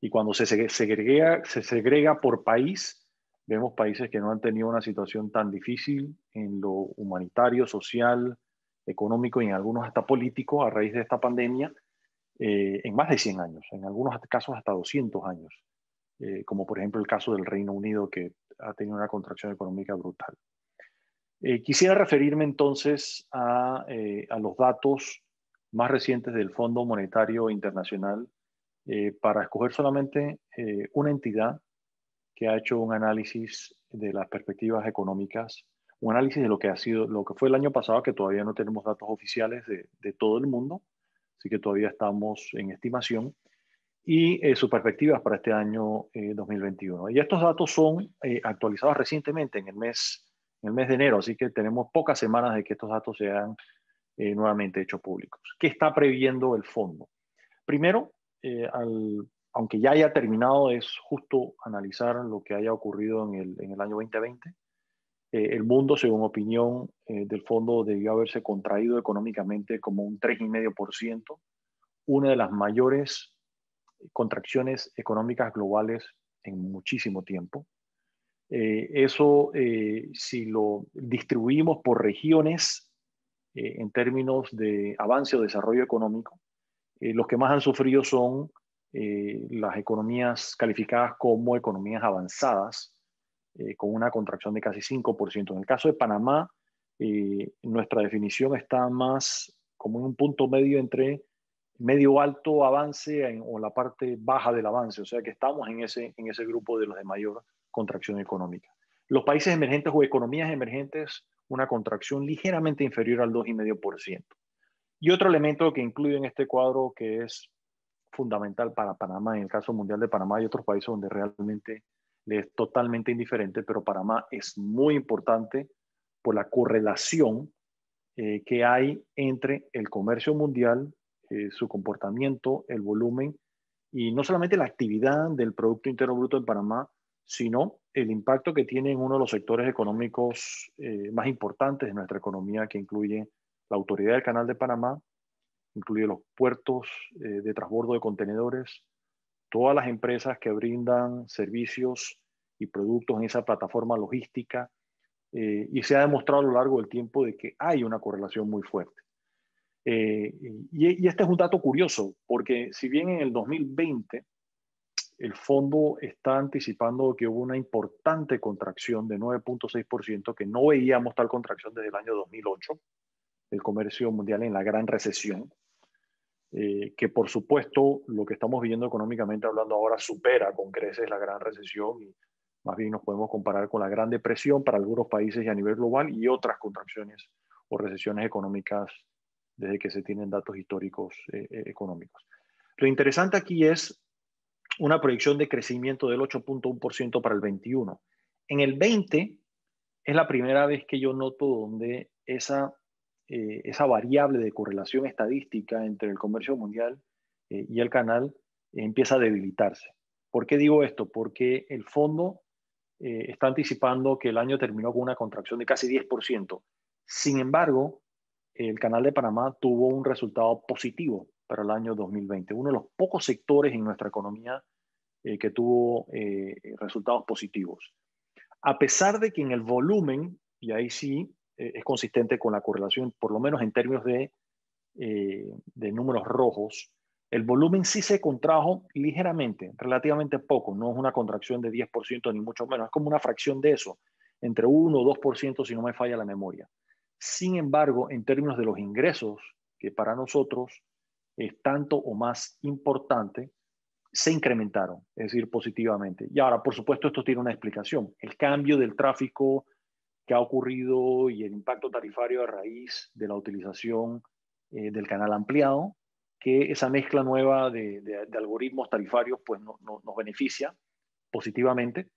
F: Y cuando se segrega por país, vemos países que no han tenido una situación tan difícil en lo humanitario, social, económico y en algunos hasta político a raíz de esta pandemia en más de 100 años, en algunos casos hasta 200 años, como por ejemplo el caso del Reino Unido que ha tenido una contracción económica brutal. Quisiera referirme entonces a los datos más recientes del Fondo Monetario Internacional para escoger solamente una entidad que ha hecho un análisis de las perspectivas económicas, un análisis de lo que ha sido, lo que fue el año pasado, que todavía no tenemos datos oficiales de todo el mundo, así que todavía estamos en estimación, y sus perspectivas para este año 2021. Y estos datos son actualizados recientemente en el mes de enero, así que tenemos pocas semanas de que estos datos sean nuevamente hechos públicos. ¿Qué está previendo el fondo? Primero, aunque ya haya terminado, es justo analizar lo que haya ocurrido en el año 2020. El mundo, según opinión del fondo, debió haberse contraído económicamente como un 3,5%, una de las mayores contracciones económicas globales en muchísimo tiempo. Eso, si lo distribuimos por regiones en términos de avance o desarrollo económico, los que más han sufrido son las economías calificadas como economías avanzadas, con una contracción de casi 5%. En el caso de Panamá, nuestra definición está más como en un punto medio entre medio alto avance o la parte baja del avance, o sea que estamos en ese grupo de los de mayor contracción económica. Los países emergentes o economías emergentes, una contracción ligeramente inferior al 2,5%. Y otro elemento que incluye en este cuadro que es fundamental para Panamá, en el caso mundial de Panamá y otros países donde realmente le es totalmente indiferente, pero Panamá es muy importante por la correlación que hay entre el comercio mundial, su comportamiento, el volumen y no solamente la actividad del Producto Interno Bruto en Panamá, sino el impacto que tiene en uno de los sectores económicos más importantes de nuestra economía, que incluye la Autoridad del Canal de Panamá, incluye los puertos de transbordo de contenedores, todas las empresas que brindan servicios y productos en esa plataforma logística, y se ha demostrado a lo largo del tiempo de que hay una correlación muy fuerte. Y este es un dato curioso, porque si bien en el 2020 el fondo está anticipando que hubo una importante contracción de 9,6%, que no veíamos tal contracción desde el año 2008, el comercio mundial en la gran recesión, que por supuesto lo que estamos viendo económicamente hablando ahora supera con creces la gran recesión y más bien nos podemos comparar con la Gran Depresión para algunos países y a nivel global y otras contracciones o recesiones económicas desde que se tienen datos históricos económicos. Lo interesante aquí es una proyección de crecimiento del 8,1% para el 21. En el 20 es la primera vez que yo noto donde esa variable de correlación estadística entre el comercio mundial y el canal empieza a debilitarse. ¿Por qué digo esto? Porque el fondo está anticipando que el año terminó con una contracción de casi 10%. Sin embargo, el Canal de Panamá tuvo un resultado positivo para el año 2020. Uno de los pocos sectores en nuestra economía que tuvo resultados positivos. A pesar de que en el volumen, y ahí sí es consistente con la correlación, por lo menos en términos de números rojos, el volumen sí se contrajo ligeramente, relativamente poco, no es una contracción de 10% ni mucho menos, es como una fracción de eso, entre 1 o 2% si no me falla la memoria. Sin embargo, en términos de los ingresos, que para nosotros es tanto o más importante, se incrementaron, es decir, positivamente. Y ahora, por supuesto, esto tiene una explicación. El cambio del tráfico que ha ocurrido y el impacto tarifario a raíz de la utilización del canal ampliado, que esa mezcla nueva de algoritmos tarifarios pues nos beneficia positivamente,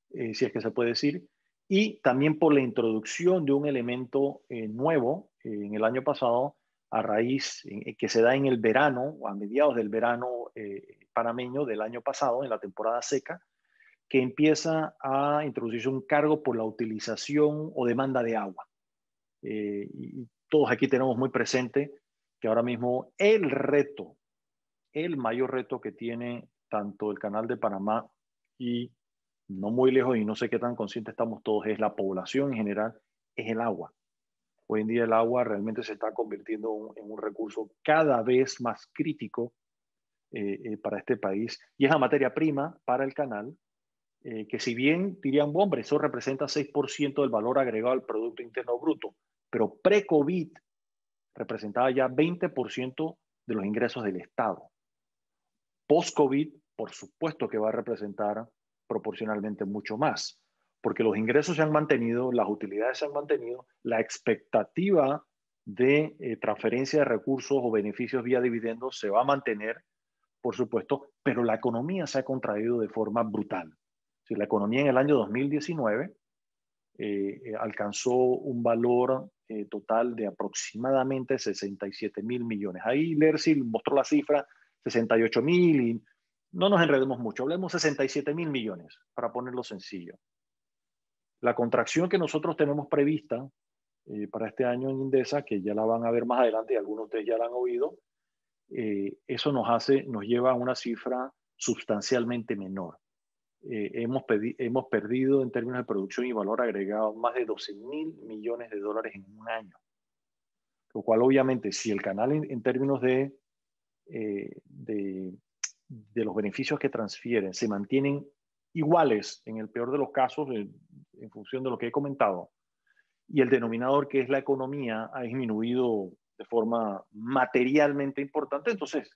F: si es que se puede decir, y también por la introducción de un elemento nuevo en el año pasado, a raíz que se da en el verano, o a mediados del verano panameño del año pasado, en la temporada seca, que empieza a introducirse un cargo por la utilización o demanda de agua. Y todos aquí tenemos muy presente que ahora mismo el mayor reto que tiene tanto el Canal de Panamá y no muy lejos, y no sé qué tan conscientes estamos todos, es la población en general, es el agua. Hoy en día el agua realmente se está convirtiendo en un recurso cada vez más crítico para este país, y es la materia prima para el canal, que si bien dirían, hombre, eso representa 6% del valor agregado al Producto Interno Bruto, pero pre-COVID representaba ya 20% de los ingresos del Estado. Post-COVID, por supuesto que va a representar proporcionalmente mucho más, porque los ingresos se han mantenido, las utilidades se han mantenido, la expectativa de transferencia de recursos o beneficios vía dividendos se va a mantener, por supuesto, pero la economía se ha contraído de forma brutal. Si la economía en el año 2019 alcanzó un valor total de aproximadamente 67.000 millones. Ahí Lercy mostró la cifra, 68.000, y no nos enredemos mucho, hablemos 67.000 millones, para ponerlo sencillo. La contracción que nosotros tenemos prevista para este año en Indesa, que ya la van a ver más adelante y algunos de ustedes ya la han oído, eso nos lleva a una cifra sustancialmente menor. Hemos perdido en términos de producción y valor agregado más de 12.000 millones de dólares en un año. Lo cual obviamente si el canal en términos de los beneficios que transfieren se mantienen iguales en el peor de los casos en función de lo que he comentado, y el denominador que es la economía ha disminuido de forma materialmente importante, entonces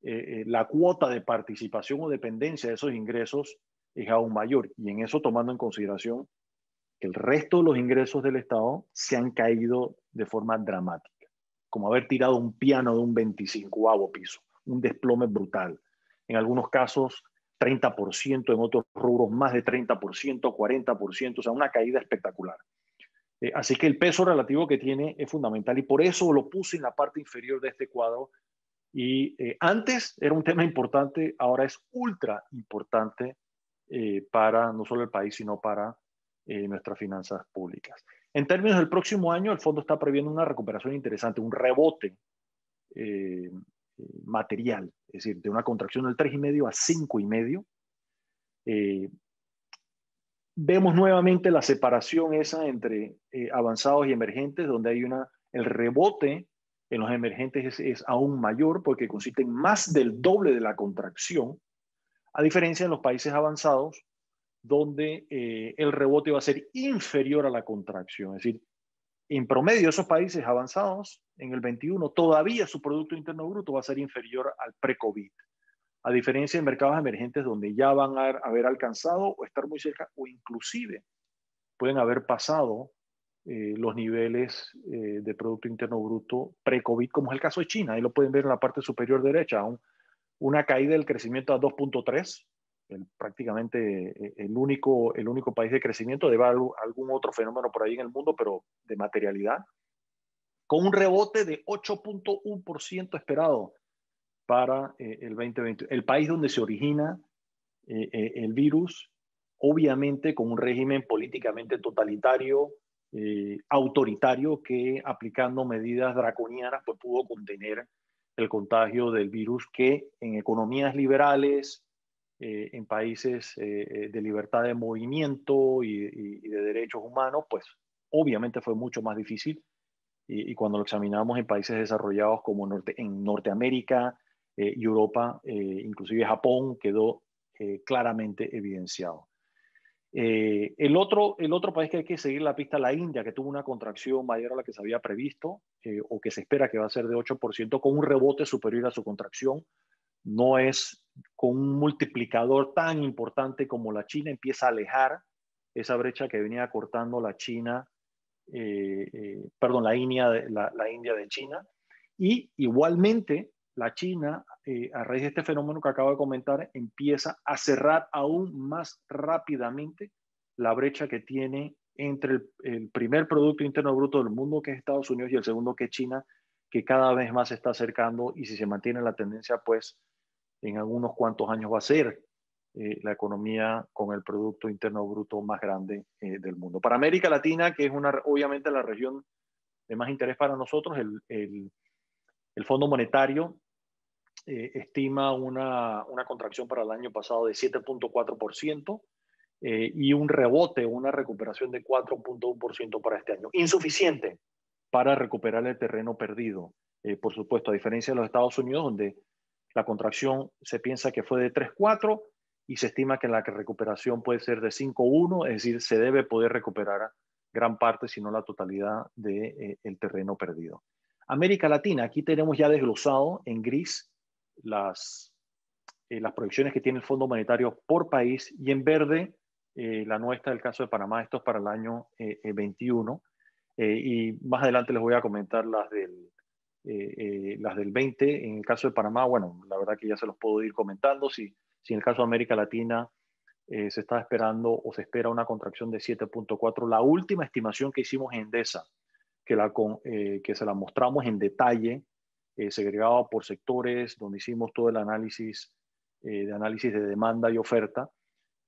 F: la cuota de participación o dependencia de esos ingresos es aún mayor, y en eso tomando en consideración que el resto de los ingresos del Estado se han caído de forma dramática, como haber tirado un piano de un 25º piso, un desplome brutal. En algunos casos 30%, en otros rubros más de 30%, 40%, o sea, una caída espectacular. Así que el peso relativo que tiene es fundamental, y por eso lo puse en la parte inferior de este cuadro. Y antes era un tema importante, ahora es ultra importante para no solo el país, sino para nuestras finanzas públicas. En términos del próximo año, el fondo está previendo una recuperación interesante, un rebote material, es decir, de una contracción del 3,5 a 5,5. Vemos nuevamente la separación esa entre avanzados y emergentes, donde hay el rebote en los emergentes es aún mayor porque consiste en más del doble de la contracción, a diferencia de los países avanzados, donde el rebote va a ser inferior a la contracción. Es decir, en promedio, esos países avanzados, en el 21, todavía su Producto Interno Bruto va a ser inferior al pre-COVID, a diferencia de mercados emergentes donde ya van a haber alcanzado o estar muy cerca, o inclusive pueden haber pasado los niveles de Producto Interno Bruto pre-COVID, como es el caso de China. Ahí lo pueden ver en la parte superior derecha, una caída del crecimiento a 2,3, prácticamente el único país de crecimiento. Debe haber algún otro fenómeno por ahí en el mundo, pero de materialidad, con un rebote de 8,1% esperado para el 2020. El país donde se origina el virus obviamente con un régimen políticamente totalitario, autoritario, que aplicando medidas draconianas pues pudo contener el contagio del virus, que en economías liberales, en países de libertad de movimiento y de derechos humanos, pues obviamente fue mucho más difícil. Y cuando lo examinamos en países desarrollados como en Norteamérica, Europa, inclusive Japón, quedó claramente evidenciado. El otro país que hay que seguir la pista, la India, que tuvo una contracción mayor a la que se había previsto, o que se espera que va a ser de 8%, con un rebote superior a su contracción. No es con un multiplicador tan importante como la China, empieza a alejar esa brecha que venía cortando la China, la India de China. Y igualmente la China, a raíz de este fenómeno que acabo de comentar, empieza a cerrar aún más rápidamente la brecha que tiene entre el primer Producto Interno Bruto del mundo, que es Estados Unidos, y el segundo, que es China, que cada vez más se está acercando, y si se mantiene la tendencia, pues en algunos cuantos años va a ser la economía con el Producto Interno Bruto más grande del mundo. Para América Latina, que es obviamente la región de más interés para nosotros, el Fondo Monetario estima una contracción para el año pasado de 7.4%, y un rebote, una recuperación de 4.1% para este año. Insuficiente para recuperar el terreno perdido. Por supuesto, a diferencia de los Estados Unidos, donde la contracción se piensa que fue de 3.4 y se estima que la recuperación puede ser de 5.1, es decir, se debe poder recuperar gran parte, si no la totalidad, del terreno perdido. América Latina, aquí tenemos ya desglosado en gris las proyecciones que tiene el Fondo Monetario por país, y en verde la nuestra, el caso de Panamá. Esto es para el año 21, y más adelante les voy a comentar las del 20. En el caso de Panamá, bueno, la verdad que ya se los puedo ir comentando. Si en el caso de América Latina se está esperando o se espera una contracción de 7.4, la última estimación que hicimos en Endesa, que se la mostramos en detalle, segregado por sectores, donde hicimos todo el análisis de demanda y oferta,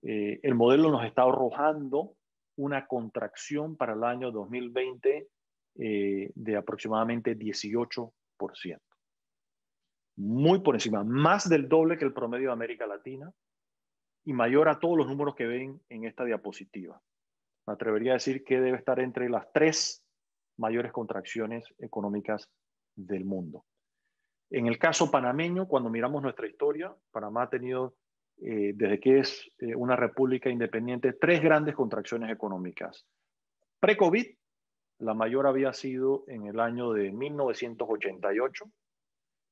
F: el modelo nos está arrojando una contracción para el año 2020 de aproximadamente 18%. Muy por encima, más del doble que el promedio de América Latina, y mayor a todos los números que ven en esta diapositiva. Me atrevería a decir que debe estar entre las 3 mayores contracciones económicas del mundo. En el caso panameño, cuando miramos nuestra historia, Panamá ha tenido, desde que es una república independiente, 3 grandes contracciones económicas. Pre-COVID, la mayor había sido en el año de 1988,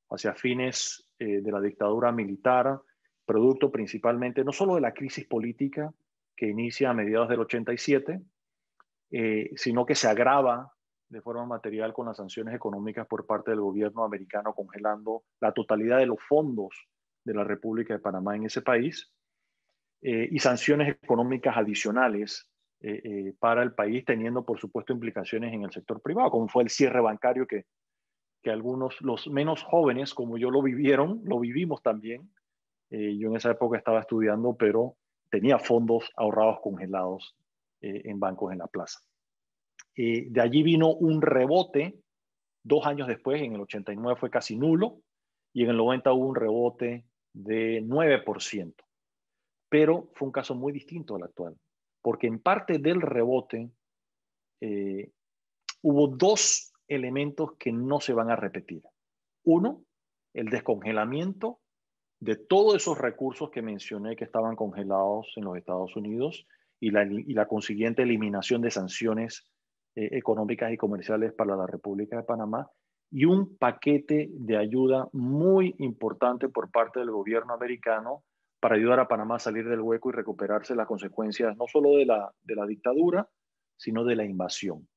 F: hacia fines de la dictadura militar, producto principalmente no solo de la crisis política que inicia a mediados del 87, sino que se agrava de forma material con las sanciones económicas por parte del gobierno americano, congelando la totalidad de los fondos de la República de Panamá en ese país, y sanciones económicas adicionales para el país, teniendo por supuesto implicaciones en el sector privado, como fue el cierre bancario que algunos, los menos jóvenes como yo, lo vivimos también. Yo en esa época estaba estudiando, pero tenía fondos ahorrados congelados en bancos en la plaza. De allí vino un rebote 2 años después. En el 89 fue casi nulo, y en el 90 hubo un rebote de 9%. Pero fue un caso muy distinto al actual, porque en parte del rebote hubo 2 elementos que no se van a repetir. Uno, el descongelamiento de todos esos recursos que mencioné que estaban congelados en los Estados Unidos, y la consiguiente eliminación de sanciones económicas y comerciales para la República de Panamá, y un paquete de ayuda muy importante por parte del gobierno americano para ayudar a Panamá a salir del hueco y recuperarse las consecuencias no solo de la dictadura, sino de la invasión.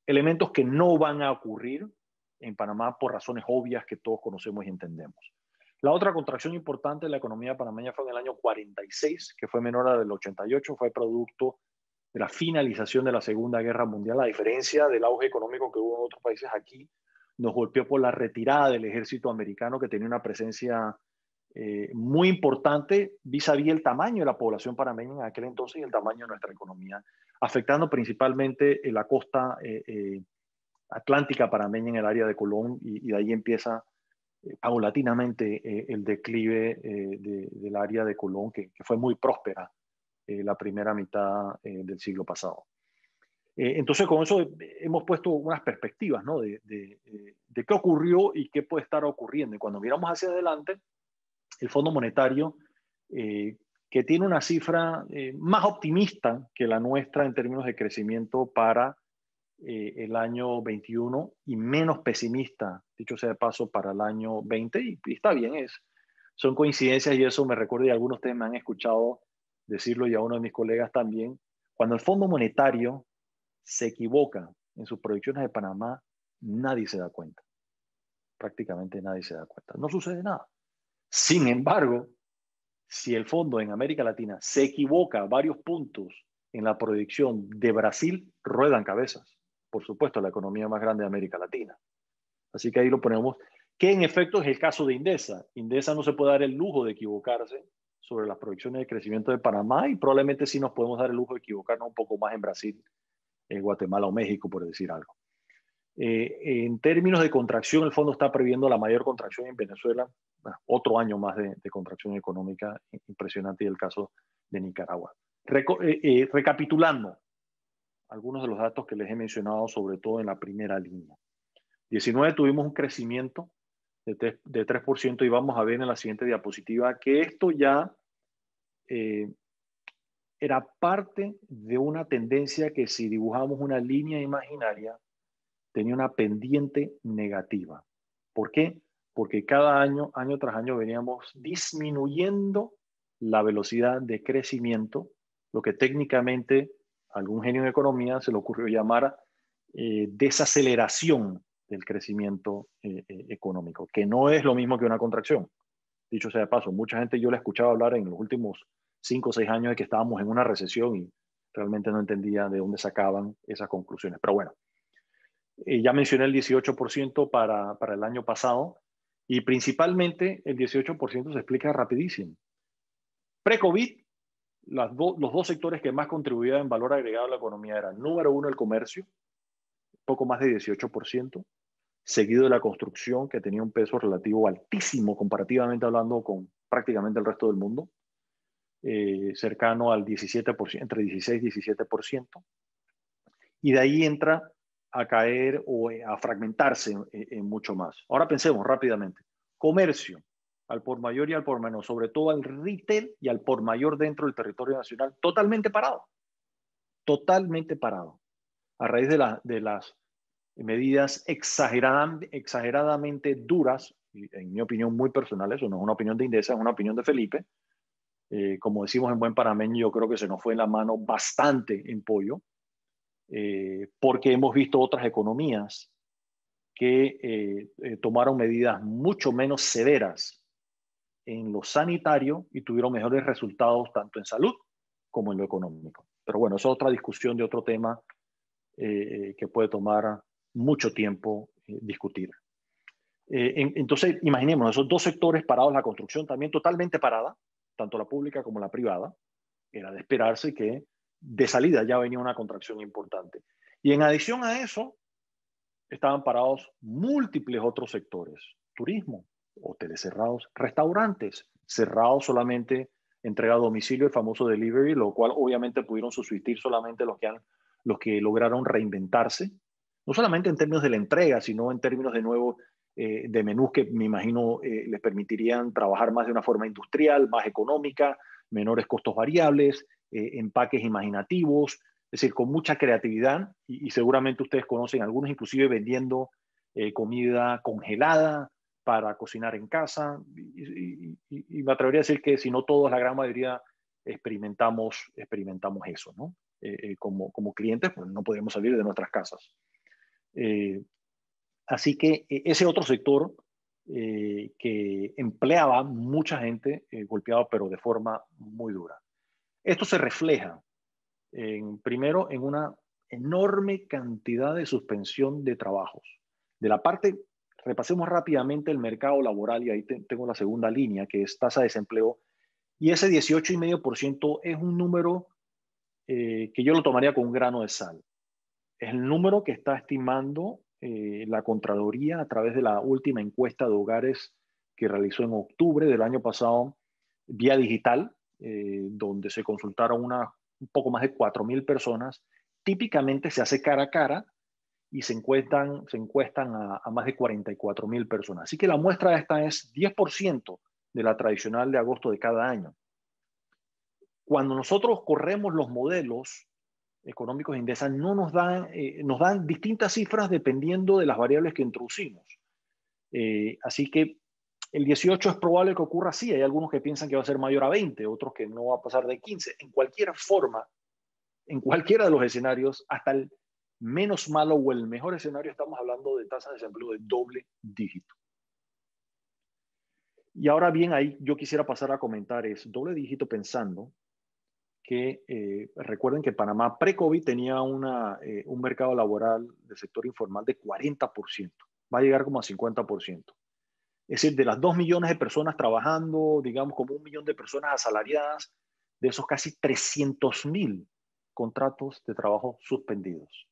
F: Elementos que no van a ocurrir en Panamá por razones obvias que todos conocemos y entendemos. La otra contracción importante de la economía panameña fue en el año 46, que fue menor a la del 88, fue producto de la finalización de la Segunda Guerra Mundial. A diferencia del auge económico que hubo en otros países, aquí nos golpeó por la retirada del ejército americano, que tenía una presencia muy importante vis-a-vis el tamaño de la población panameña en aquel entonces y el tamaño de nuestra economía, afectando principalmente la costa atlántica panameña en el área de Colón, y de ahí empieza paulatinamente el declive del área de Colón, que fue muy próspera la primera mitad del siglo pasado. Entonces, con eso hemos puesto unas perspectivas, ¿no? de qué ocurrió y qué puede estar ocurriendo. Y cuando miramos hacia adelante, el Fondo Monetario, que tiene una cifra más optimista que la nuestra en términos de crecimiento para el año 21 y menos pesimista, dicho sea de paso, para el año 20, y está bien, son coincidencias, y eso me recuerda, y algunos de ustedes me han escuchado decirlo, y a uno de mis colegas también, cuando el Fondo Monetario se equivoca en sus proyecciones de Panamá, nadie se da cuenta, prácticamente nadie se da cuenta, no sucede nada. Sin embargo, si el fondo en América Latina se equivoca varios puntos en la proyección de Brasil, ruedan cabezas. Por supuesto, la economía más grande de América Latina. Así que ahí lo ponemos, que en efecto es el caso de Indesa. Indesa no se puede dar el lujo de equivocarse sobre las proyecciones de crecimiento de Panamá, y probablemente sí nos podemos dar el lujo de equivocarnos un poco más en Brasil, en Guatemala o México, por decir algo. En términos de contracción, el fondo está previendo la mayor contracción en Venezuela, bueno, otro año más de contracción económica impresionante, y el caso de Nicaragua. Recapitulando algunos de los datos que les he mencionado, sobre todo en la primera línea. 19 tuvimos un crecimiento de 3%, y vamos a ver en la siguiente diapositiva que esto ya era parte de una tendencia que, si dibujamos una línea imaginaria, tenía una pendiente negativa. ¿Por qué? Porque cada año, año tras año, veníamos disminuyendo la velocidad de crecimiento, lo que técnicamente a algún genio de economía se le ocurrió llamar desaceleración del crecimiento económico, que no es lo mismo que una contracción. Dicho sea de paso, mucha gente yo le he escuchado hablar en los últimos 5 o 6 años de que estábamos en una recesión, y realmente no entendía de dónde sacaban esas conclusiones. Pero bueno, ya mencioné el 18% para el año pasado, y principalmente el 18% se explica rapidísimo. Pre-COVID, los dos sectores que más contribuían en valor agregado a la economía eran, número uno, el comercio, poco más de 18%, seguido de la construcción, que tenía un peso relativo altísimo comparativamente hablando con prácticamente el resto del mundo, cercano al 17%, entre 16 y 17%, y de ahí entra a caer o a fragmentarse en mucho más. Ahora pensemos rápidamente. Comercio, al por mayor y al por menor, sobre todo al retail y al por mayor dentro del territorio nacional, totalmente parado. Totalmente parado. A raíz de las medidas exageradamente duras, y en mi opinión muy personal, eso no es una opinión de Indesa, es una opinión de Felipe. Como decimos en buen panameño, yo creo que se nos fue la mano bastante en pollo. Porque hemos visto otras economías que tomaron medidas mucho menos severas en lo sanitario y tuvieron mejores resultados tanto en salud como en lo económico. Pero bueno, eso es otra discusión de otro tema que puede tomar mucho tiempo discutir. Entonces, imaginemos esos dos sectores parados, la construcción también totalmente parada, tanto la pública como la privada. Era de esperarse que de salida ya venía una contracción importante. Y en adición a eso, estaban parados múltiples otros sectores. Turismo, hoteles cerrados, restaurantes cerrados, solamente entrega a domicilio, el famoso delivery, lo cual obviamente pudieron subsistir solamente los que lograron reinventarse, no solamente en términos de la entrega, sino en términos de nuevo de menús que me imagino les permitirían trabajar más de una forma industrial, más económica, menores costos variables, empaques imaginativos, es decir, con mucha creatividad, y seguramente ustedes conocen algunos inclusive vendiendo comida congelada para cocinar en casa, y me atrevería a decir que si no todos, la gran mayoría experimentamos eso, ¿no? Como clientes, pues no podemos salir de nuestras casas. Así que ese otro sector que empleaba mucha gente golpeado, pero de forma muy dura. Esto se refleja primero en una enorme cantidad de suspensión de trabajos. De la parte repasemos rápidamente el mercado laboral y ahí tengo la segunda línea, que es tasa de desempleo. Y ese 18,5% es un número que yo lo tomaría con un grano de sal. Es el número que está estimando la Contraloría a través de la última encuesta de hogares que realizó en octubre del año pasado vía digital, donde se consultaron un poco más de 4,000 personas. Típicamente se hace cara a cara y se encuestan a más de 44,000 personas. Así que la muestra esta es 10% de la tradicional de agosto de cada año. Cuando nosotros corremos los modelos económicos de Indesa, no nos dan distintas cifras dependiendo de las variables que introducimos. Así que el 18 es probable que ocurra así. Hay algunos que piensan que va a ser mayor a 20, otros que no va a pasar de 15. En cualquier forma, en cualquiera de los escenarios, hasta el menos malo o el mejor escenario, estamos hablando de tasas de desempleo de doble dígito. Y ahora bien, ahí yo quisiera pasar a comentar es doble dígito pensando que recuerden que Panamá pre-COVID tenía un mercado laboral del sector informal de 40%. Va a llegar como a 50%. Es decir, de las 2 millones de personas trabajando, digamos como 1 millón de personas asalariadas, de esos casi 300,000 contratos de trabajo suspendidos.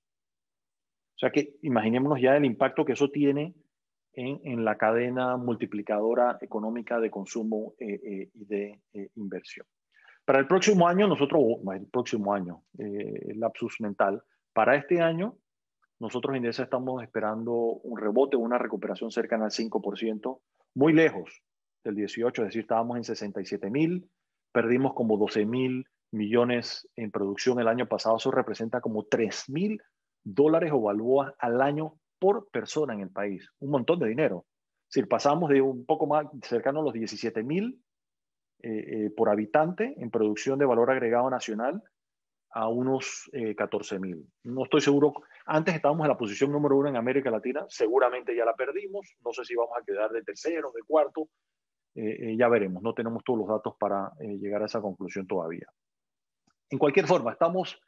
F: O sea que imaginémonos ya el impacto que eso tiene en la cadena multiplicadora económica de consumo y de inversión. Para el próximo año, lapsus mental, para este año, nosotros en Indesa estamos esperando un rebote, una recuperación cercana al 5%, muy lejos del 18, es decir, estábamos en 67,000, perdimos como 12,000 millones en producción el año pasado, eso representa como $3,000 o balboas al año por persona en el país, un montón de dinero. Es decir, pasamos de un poco más cercano a los 17,000 por habitante en producción de valor agregado nacional a unos 14,000. No estoy seguro. Antes estábamos en la posición número 1 en América Latina. Seguramente ya la perdimos. No sé si vamos a quedar de tercero, de cuarto. Ya veremos. No tenemos todos los datos para llegar a esa conclusión todavía. En cualquier forma, estamos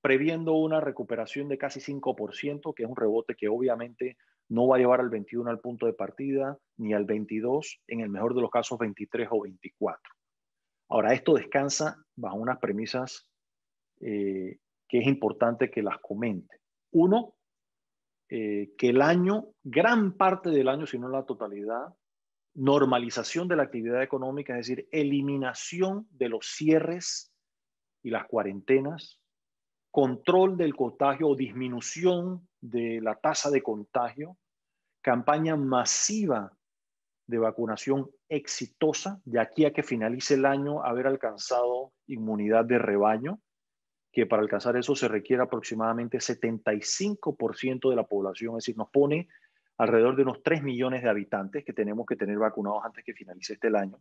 F: previendo una recuperación de casi 5%, que es un rebote que obviamente no va a llevar al 21 al punto de partida, ni al 22, en el mejor de los casos 23 o 24. Ahora, esto descansa bajo unas premisas que es importante que las comente. Uno, que el año, gran parte del año, si no la totalidad, normalización de la actividad económica, es decir, eliminación de los cierres y las cuarentenas, control del contagio o disminución de la tasa de contagio, campaña masiva de vacunación exitosa, de aquí a que finalice el año haber alcanzado inmunidad de rebaño, que para alcanzar eso se requiere aproximadamente 75% de la población, es decir, nos pone alrededor de unos 3 millones de habitantes que tenemos que tener vacunados antes que finalice este año.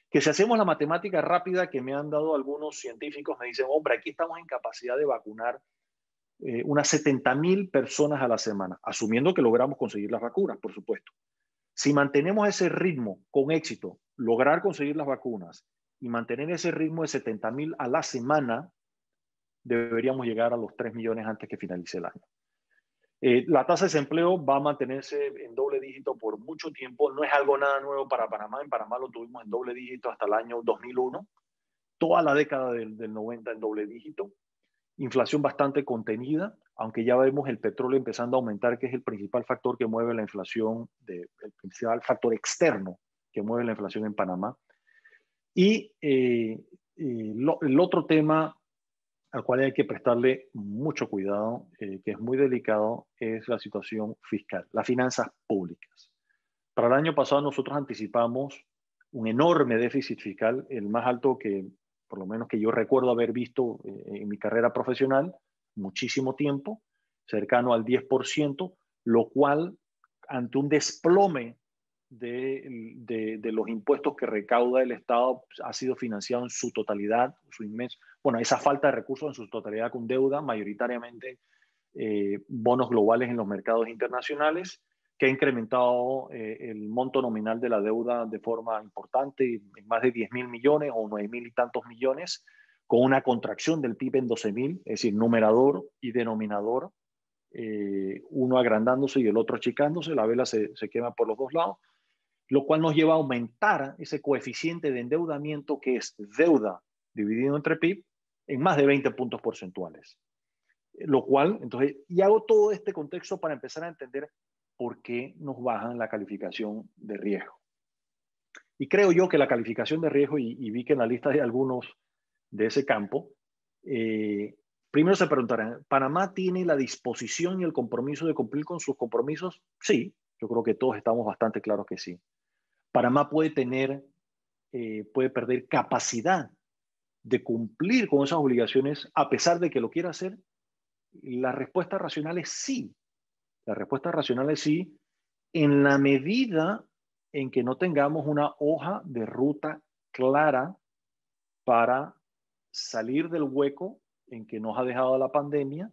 F: Que si hacemos la matemática rápida que me han dado algunos científicos, me dicen, hombre, aquí estamos en capacidad de vacunar unas 70,000 personas a la semana, asumiendo que logramos conseguir las vacunas, por supuesto. Si mantenemos ese ritmo con éxito, lograr conseguir las vacunas y mantener ese ritmo de 70,000 a la semana, deberíamos llegar a los 3 millones antes que finalice el año. La tasa de desempleo va a mantenerse en doble dígito por mucho tiempo. No es algo nada nuevo para Panamá. En Panamá lo tuvimos en doble dígito hasta el año 2001. Toda la década del 90 en doble dígito. Inflación bastante contenida, aunque ya vemos el petróleo empezando a aumentar, que es el principal factor que mueve la inflación, el principal factor externo que mueve la inflación en Panamá. Y el otro tema al cual hay que prestarle mucho cuidado, que es muy delicado, es la situación fiscal, las finanzas públicas. Para el año pasado nosotros anticipamos un enorme déficit fiscal, el más alto que, por lo menos que yo recuerdo haber visto en mi carrera profesional, muchísimo tiempo, cercano al 10%, lo cual, ante un desplome de los impuestos que recauda el Estado, ha sido financiado en su totalidad, esa falta de recursos en su totalidad con deuda, mayoritariamente bonos globales en los mercados internacionales, que ha incrementado el monto nominal de la deuda de forma importante, en más de 10,000 millones o 9,000 y tantos millones, con una contracción del PIB en 12,000, es decir, numerador y denominador uno agrandándose y el otro achicándose, la vela se quema por los dos lados, lo cual nos lleva a aumentar ese coeficiente de endeudamiento que es deuda dividido entre PIB en más de 20 puntos porcentuales. Lo cual, entonces, y hago todo este contexto para empezar a entender por qué nos bajan la calificación de riesgo. Y creo yo que la calificación de riesgo, y vi que en la lista hay algunos de ese campo, primero se preguntarán, ¿Panamá tiene la disposición y el compromiso de cumplir con sus compromisos? Sí, yo creo que todos estamos bastante claros que sí. Panamá puede perder capacidad de cumplir con esas obligaciones a pesar de que lo quiera hacer. La respuesta racional es sí. La respuesta racional es sí, en la medida en que no tengamos una hoja de ruta clara para salir del hueco en que nos ha dejado la pandemia,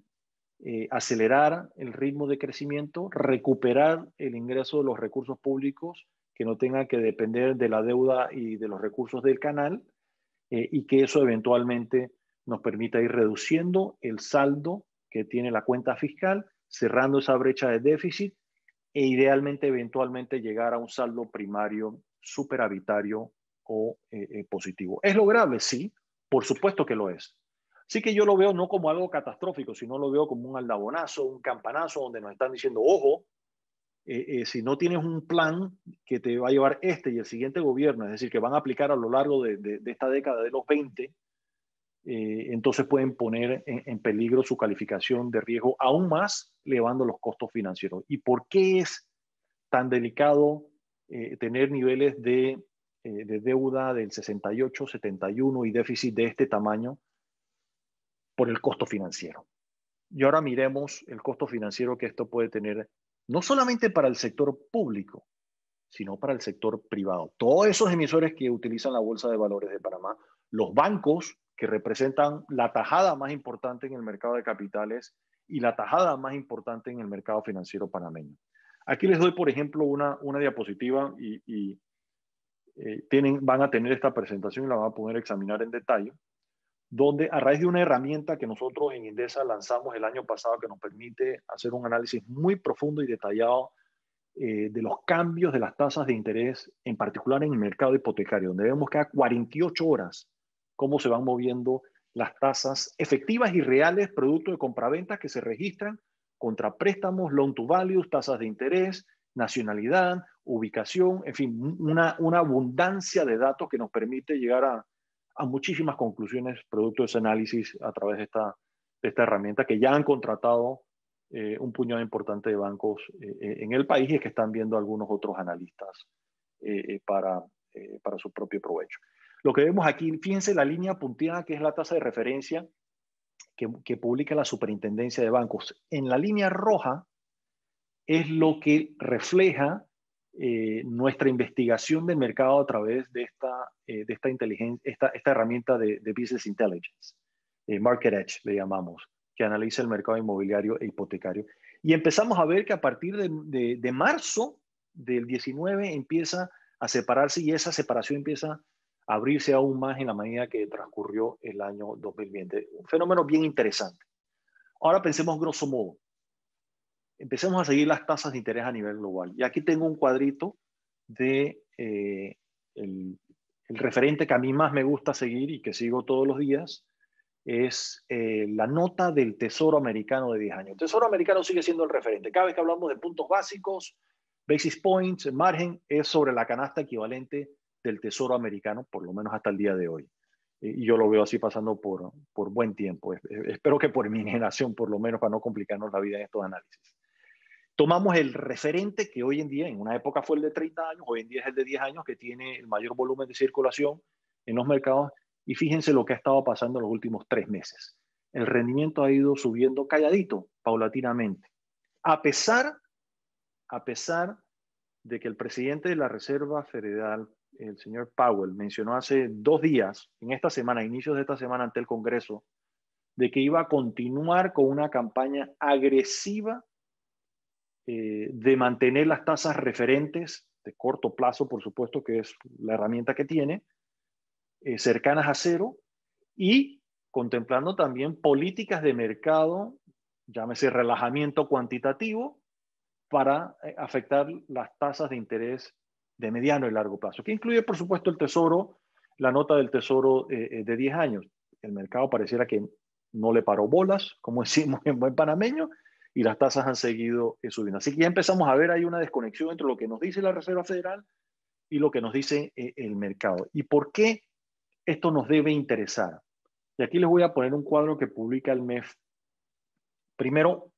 F: acelerar el ritmo de crecimiento, recuperar el ingreso de los recursos públicos que no tengan que depender de la deuda y de los recursos del canal, y que eso eventualmente nos permita ir reduciendo el saldo que tiene la cuenta fiscal, cerrando esa brecha de déficit e idealmente eventualmente llegar a un saldo primario superavitario o positivo. ¿Es lograble? Sí, por supuesto que lo es. Así que yo lo veo no como algo catastrófico, sino lo veo como un aldabonazo, un campanazo donde nos están diciendo, ojo, si no tienes un plan que te va a llevar este y el siguiente gobierno, es decir, que van a aplicar a lo largo de esta década de los 20, entonces pueden poner en peligro su calificación de riesgo aún más, elevando los costos financieros. ¿Y por qué es tan delicado tener niveles de deuda del 68, 71 y déficit de este tamaño? Por el costo financiero. Y ahora miremos el costo financiero que esto puede tener, no solamente para el sector público, sino para el sector privado. Todos esos emisores que utilizan la Bolsa de Valores de Panamá, los bancos que representan la tajada más importante en el mercado de capitales y la tajada más importante en el mercado financiero panameño. Aquí les doy, por ejemplo, una diapositiva y van a tener esta presentación y la van a poder examinar en detalle, donde a raíz de una herramienta que nosotros en Indesa lanzamos el año pasado que nos permite hacer un análisis muy profundo y detallado de los cambios de las tasas de interés, en particular en el mercado hipotecario, donde vemos cada 48 horas cómo se van moviendo las tasas efectivas y reales producto de compraventa que se registran contra préstamos, loan to value, tasas de interés, nacionalidad, ubicación, en fin, una abundancia de datos que nos permite llegar a muchísimas conclusiones producto de ese análisis a través de esta herramienta que ya han contratado un puñado importante de bancos en el país y que están viendo algunos otros analistas para su propio provecho. Lo que vemos aquí, fíjense la línea punteada que es la tasa de referencia que publica la Superintendencia de Bancos. En la línea roja es lo que refleja nuestra investigación del mercado a través de esta herramienta de Business Intelligence, Market Edge le llamamos, que analiza el mercado inmobiliario e hipotecario. Y empezamos a ver que a partir de marzo del 19 empieza a separarse y esa separación empieza a abrirse aún más en la medida que transcurrió el año 2020. Un fenómeno bien interesante. Ahora pensemos grosso modo. Empecemos a seguir las tasas de interés a nivel global. Y aquí tengo un cuadrito de el referente que a mí más me gusta seguir y que sigo todos los días, es la nota del Tesoro Americano de 10 años. El Tesoro Americano sigue siendo el referente. Cada vez que hablamos de puntos básicos, basis points, margen, es sobre la canasta equivalente del Tesoro Americano, por lo menos hasta el día de hoy. Y yo lo veo así pasando por buen tiempo. Espero que por mi generación, por lo menos, para no complicarnos la vida en estos análisis. Tomamos el referente que hoy en día, en una época fue el de 30 años, hoy en día es el de 10 años, que tiene el mayor volumen de circulación en los mercados. Y fíjense lo que ha estado pasando en los últimos 3 meses. El rendimiento ha ido subiendo calladito, paulatinamente. A pesar de que el presidente de la Reserva Federal, el señor Powell, mencionó hace 2 días, en esta semana, inicios de esta semana ante el Congreso, de que iba a continuar con una campaña agresiva de mantener las tasas referentes de corto plazo, por supuesto, que es la herramienta que tiene, cercanas a cero, y contemplando también políticas de mercado llámese relajamiento cuantitativo, para afectar las tasas de interés de mediano y largo plazo, que incluye, por supuesto, el Tesoro, la nota del Tesoro de 10 años. El mercado pareciera que no le paró bolas, como decimos en buen panameño, y las tasas han seguido subiendo. Así que ya empezamos a ver ahí una desconexión entre lo que nos dice la Reserva Federal y lo que nos dice el mercado. ¿Y por qué esto nos debe interesar? Y aquí les voy a poner un cuadro que publica el MEF. Primero,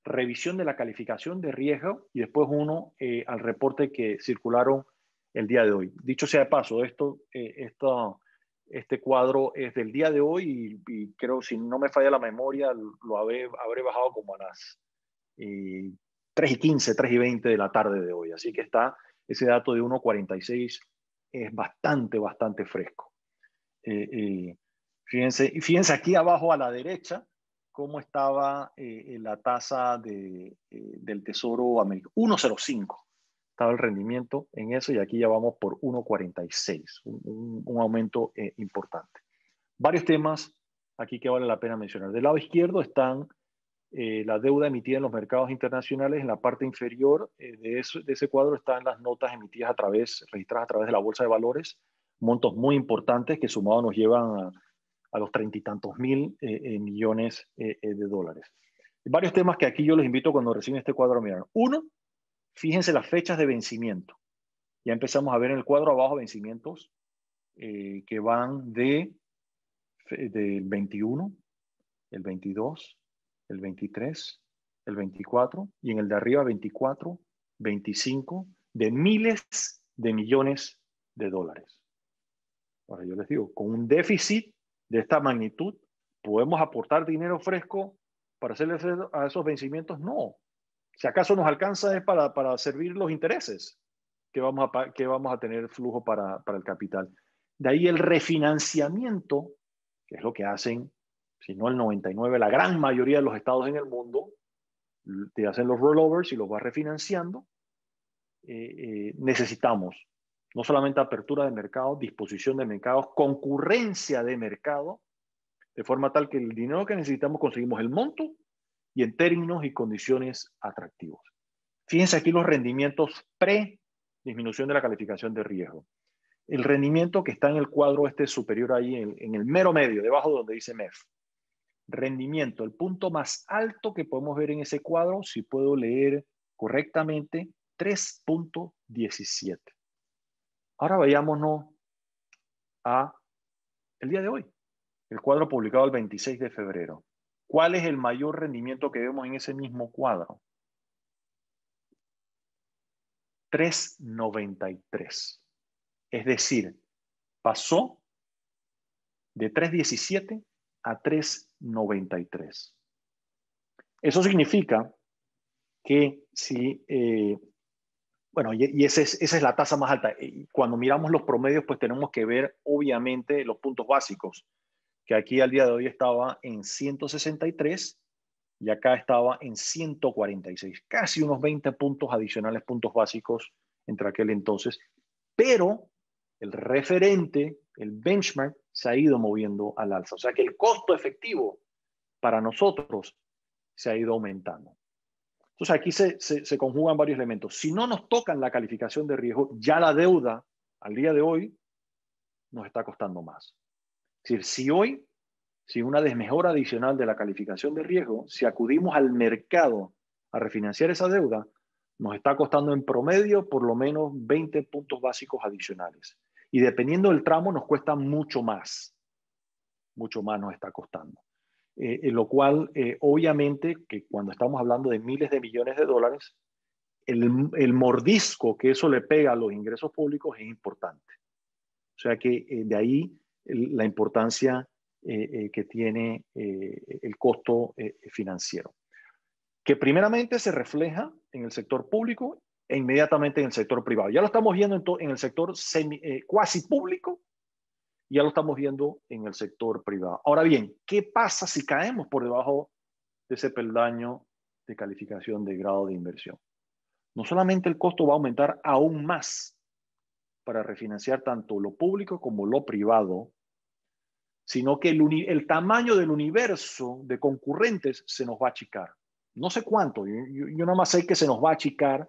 F: revisión de la calificación de riesgo y después uno al reporte que circularon el día de hoy. Dicho sea de paso, este cuadro es del día de hoy y creo, si no me falla la memoria, lo habré bajado como a las 3:15, 3:20 de la tarde de hoy. Así que está ese dato de 1.46, es bastante fresco. Fíjense aquí abajo a la derecha cómo estaba la tasa del Tesoro americano. 1.05 estaba el rendimiento en eso y aquí ya vamos por 1.46, un aumento importante. Varios temas aquí que vale la pena mencionar. Del lado izquierdo están la deuda emitida en los mercados internacionales. En la parte inferior de ese cuadro están las notas emitidas registradas a través de la Bolsa de Valores, montos muy importantes que sumados nos llevan a los 30 y tantos mil millones de dólares. Varios temas que aquí yo los invito cuando reciben este cuadro a mirar. Uno, fíjense las fechas de vencimiento. Ya empezamos a ver en el cuadro abajo vencimientos que van del 21, el 22, el 23, el 24 y en el de arriba 24, 25 de miles de millones de dólares. Ahora yo les digo, con un déficit de esta magnitud, ¿podemos aportar dinero fresco para hacerle a esos vencimientos? No. Si acaso nos alcanza es para servir los intereses que vamos a tener flujo para el capital. De ahí el refinanciamiento, que es lo que hacen, si no el 99%, la gran mayoría de los estados en el mundo, te hacen los rollovers y los vas refinanciando. Necesitamos no solamente apertura de mercado, disposición de mercados, concurrencia de mercado, de forma tal que el dinero que necesitamos conseguimos el monto y en términos y condiciones atractivos. Fíjense aquí los rendimientos pre-disminución de la calificación de riesgo. El rendimiento que está en el cuadro superior ahí, en el mero medio, debajo de donde dice MEF. Rendimiento, el punto más alto que podemos ver en ese cuadro, si puedo leer correctamente, 3.17. Ahora vayámonos a el día de hoy, el cuadro publicado el 26 de febrero. ¿Cuál es el mayor rendimiento que vemos en ese mismo cuadro? 3.93. Es decir, pasó de 3.17 a 3.93. Eso significa que si, esa es la tasa más alta. Y cuando miramos los promedios, pues tenemos que ver, obviamente, los puntos básicos, que aquí al día de hoy estaba en 163 y acá estaba en 146. Casi unos 20 puntos adicionales, puntos básicos entre aquel entonces. Pero el referente, el benchmark, se ha ido moviendo al alza. O sea que el costo efectivo para nosotros se ha ido aumentando. Entonces aquí se conjugan varios elementos. Si no nos tocan la calificación de riesgo, ya la deuda al día de hoy nos está costando más. Es decir, si hoy, sin una desmejora adicional de la calificación de riesgo, si acudimos al mercado a refinanciar esa deuda, nos está costando en promedio por lo menos 20 puntos básicos adicionales. Y dependiendo del tramo nos cuesta mucho más nos está costando. Lo cual, obviamente, que cuando estamos hablando de miles de millones de dólares, el mordisco que eso le pega a los ingresos públicos es importante. O sea que de ahí la importancia que tiene el costo financiero, que primeramente se refleja en el sector público e inmediatamente en el sector privado. Ya lo estamos viendo en el sector cuasi público, ya lo estamos viendo en el sector privado. Ahora bien, ¿qué pasa si caemos por debajo de ese peldaño de calificación de grado de inversión? No solamente el costo va a aumentar aún más para refinanciar tanto lo público como lo privado, sino que el tamaño del universo de concurrentes se nos va a achicar. No sé cuánto, yo nada más sé que se nos va a achicar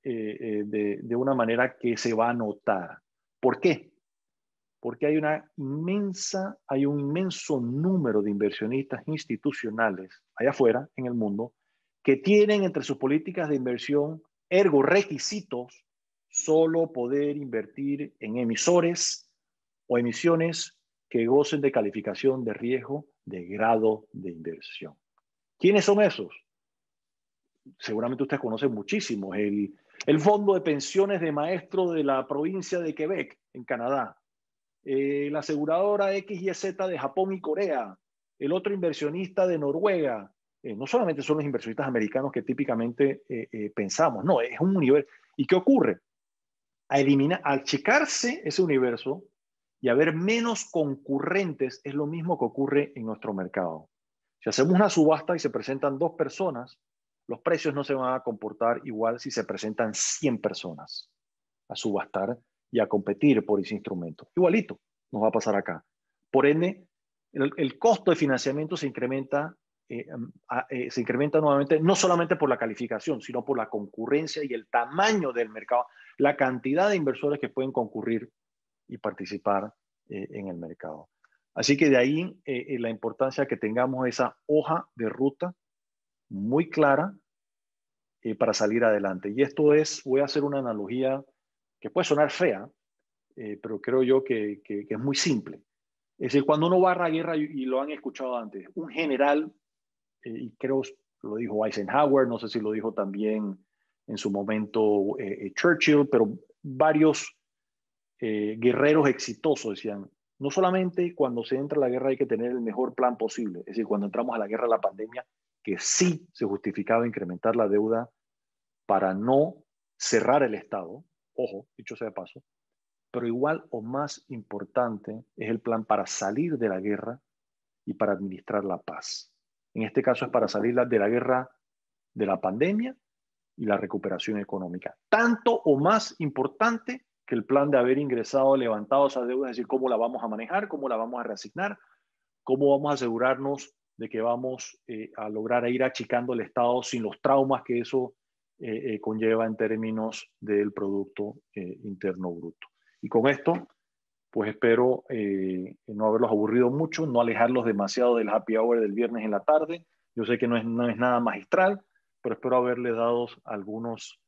F: de una manera que se va a notar. ¿Por qué? Porque hay un inmenso número de inversionistas institucionales allá afuera en el mundo que tienen entre sus políticas de inversión, ergo requisitos, solo poder invertir en emisores o emisiones que gocen de calificación de riesgo de grado de inversión. ¿Quiénes son esos? Seguramente ustedes conocen muchísimos. El Fondo de Pensiones de Maestros de la provincia de Quebec, en Canadá. La aseguradora XYZ de Japón y Corea. El otro inversionista de Noruega. No solamente son los inversionistas americanos que típicamente pensamos, no, es un universo. ¿Y qué ocurre? Al checarse ese universo y haber menos concurrentes, es lo mismo que ocurre en nuestro mercado. Si hacemos una subasta y se presentan 2 personas, los precios no se van a comportar igual si se presentan 100 personas a subastar y a competir por ese instrumento. Igualito nos va a pasar acá. Por ende, el costo de financiamiento se incrementa nuevamente, no solamente por la calificación, sino por la concurrencia y el tamaño del mercado, la cantidad de inversores que pueden concurrir y participar en el mercado. Así que de ahí la importancia que tengamos esa hoja de ruta muy clara para salir adelante. Y esto voy a hacer una analogía que puede sonar fea, pero creo yo que es muy simple. Es decir, cuando uno va a la guerra, y lo han escuchado antes, un general, y creo lo dijo Eisenhower, no sé si lo dijo también en su momento Churchill, pero varios guerreros exitosos decían, no solamente cuando se entra a la guerra hay que tener el mejor plan posible, es decir, cuando entramos a la guerra de la pandemia, que sí se justificaba incrementar la deuda para no cerrar el Estado, ojo, dicho sea de paso, pero igual o más importante es el plan para salir de la guerra y para administrar la paz. En este caso es para salir de la guerra de la pandemia y la recuperación económica. Tanto o más importante que el plan de haber ingresado, levantado esa deuda, es decir, cómo la vamos a manejar, cómo la vamos a reasignar, cómo vamos a asegurarnos de que vamos a lograr ir achicando el Estado sin los traumas que eso conlleva en términos del Producto Interno Bruto. Y con esto, pues espero no haberlos aburrido mucho, no alejarlos demasiado del happy hour del viernes en la tarde. Yo sé que no es nada magistral, pero espero haberles dado algunos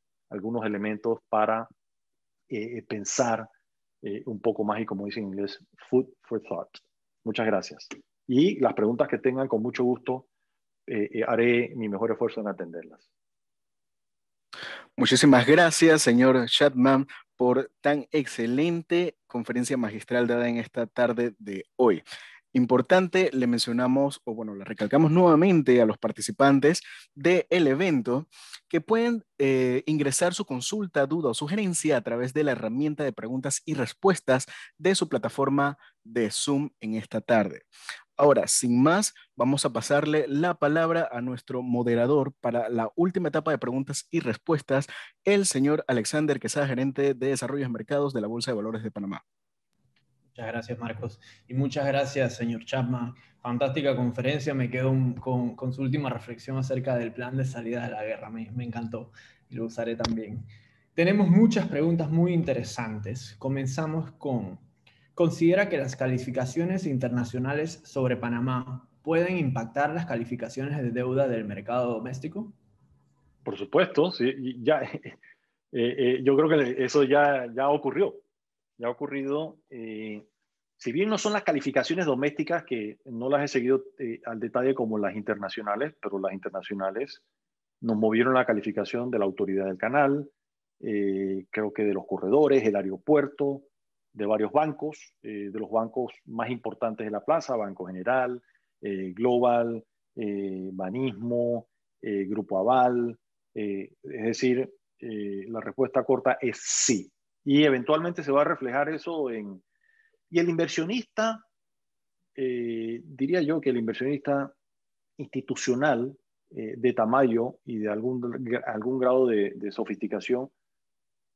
F: elementos para pensar un poco más y, como dice en inglés, food for thought. Muchas gracias. Y las preguntas que tengan, con mucho gusto, haré mi mejor esfuerzo en atenderlas.
A: Muchísimas gracias, señor Chapman, por tan excelente conferencia magistral dada en esta tarde de hoy. Importante, le mencionamos, o bueno, le recalcamos nuevamente a los participantes del evento que pueden ingresar su consulta, duda o sugerencia a través de la herramienta de preguntas y respuestas de su plataforma de Zoom en esta tarde. Ahora, sin más, vamos a pasarle la palabra a nuestro moderador para la última etapa de preguntas y respuestas, el señor Alexander Quesada, gerente de Desarrollo de Mercados de la Bolsa de Valores de Panamá.
E: Muchas gracias, Marcos. Y muchas gracias, señor Chapman. Fantástica conferencia. Me quedo con su última reflexión acerca del plan de salida de la guerra. Me encantó y lo usaré también. Tenemos muchas preguntas muy interesantes. Comenzamos con: ¿considera que las calificaciones internacionales sobre Panamá pueden impactar las calificaciones de deuda del mercado doméstico?
F: Por supuesto, sí. Ya, yo creo que eso ya ocurrió. Ya ha ocurrido. Si bien no son las calificaciones domésticas, que no las he seguido al detalle como las internacionales, pero las internacionales nos movieron la calificación de la autoridad del canal, creo que de los corredores, el aeropuerto, de varios bancos, de los bancos más importantes de la plaza, Banco General, Global, Banismo, Grupo Aval. Es decir, la respuesta corta es sí. Y eventualmente se va a reflejar eso Y el inversionista, diría yo que el inversionista institucional de tamaño y de algún grado de sofisticación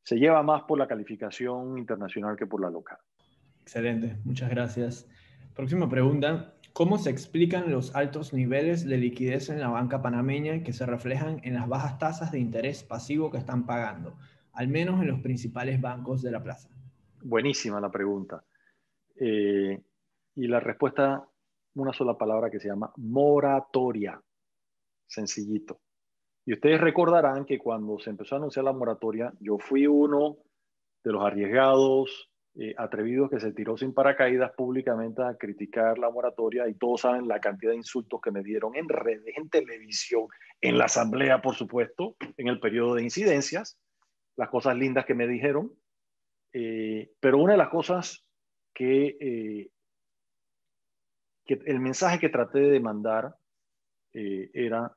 F: se lleva más por la calificación internacional que por la local.
E: Excelente, muchas gracias. Próxima pregunta. ¿Cómo se explican los altos niveles de liquidez en la banca panameña que se reflejan en las bajas tasas de interés pasivo que están pagando, al menos en los principales bancos de la plaza?
F: Buenísima la pregunta. Y la respuesta, una sola palabra que se llama moratoria. Sencillito. Y ustedes recordarán que cuando se empezó a anunciar la moratoria, yo fui uno de los arriesgados, atrevidos que se tiró sin paracaídas públicamente a criticar la moratoria, y todos saben la cantidad de insultos que me dieron en redes, en televisión, en la asamblea, por supuesto, en el periodo de incidencias, las cosas lindas que me dijeron. Pero una de las cosas que el mensaje que traté de mandar era,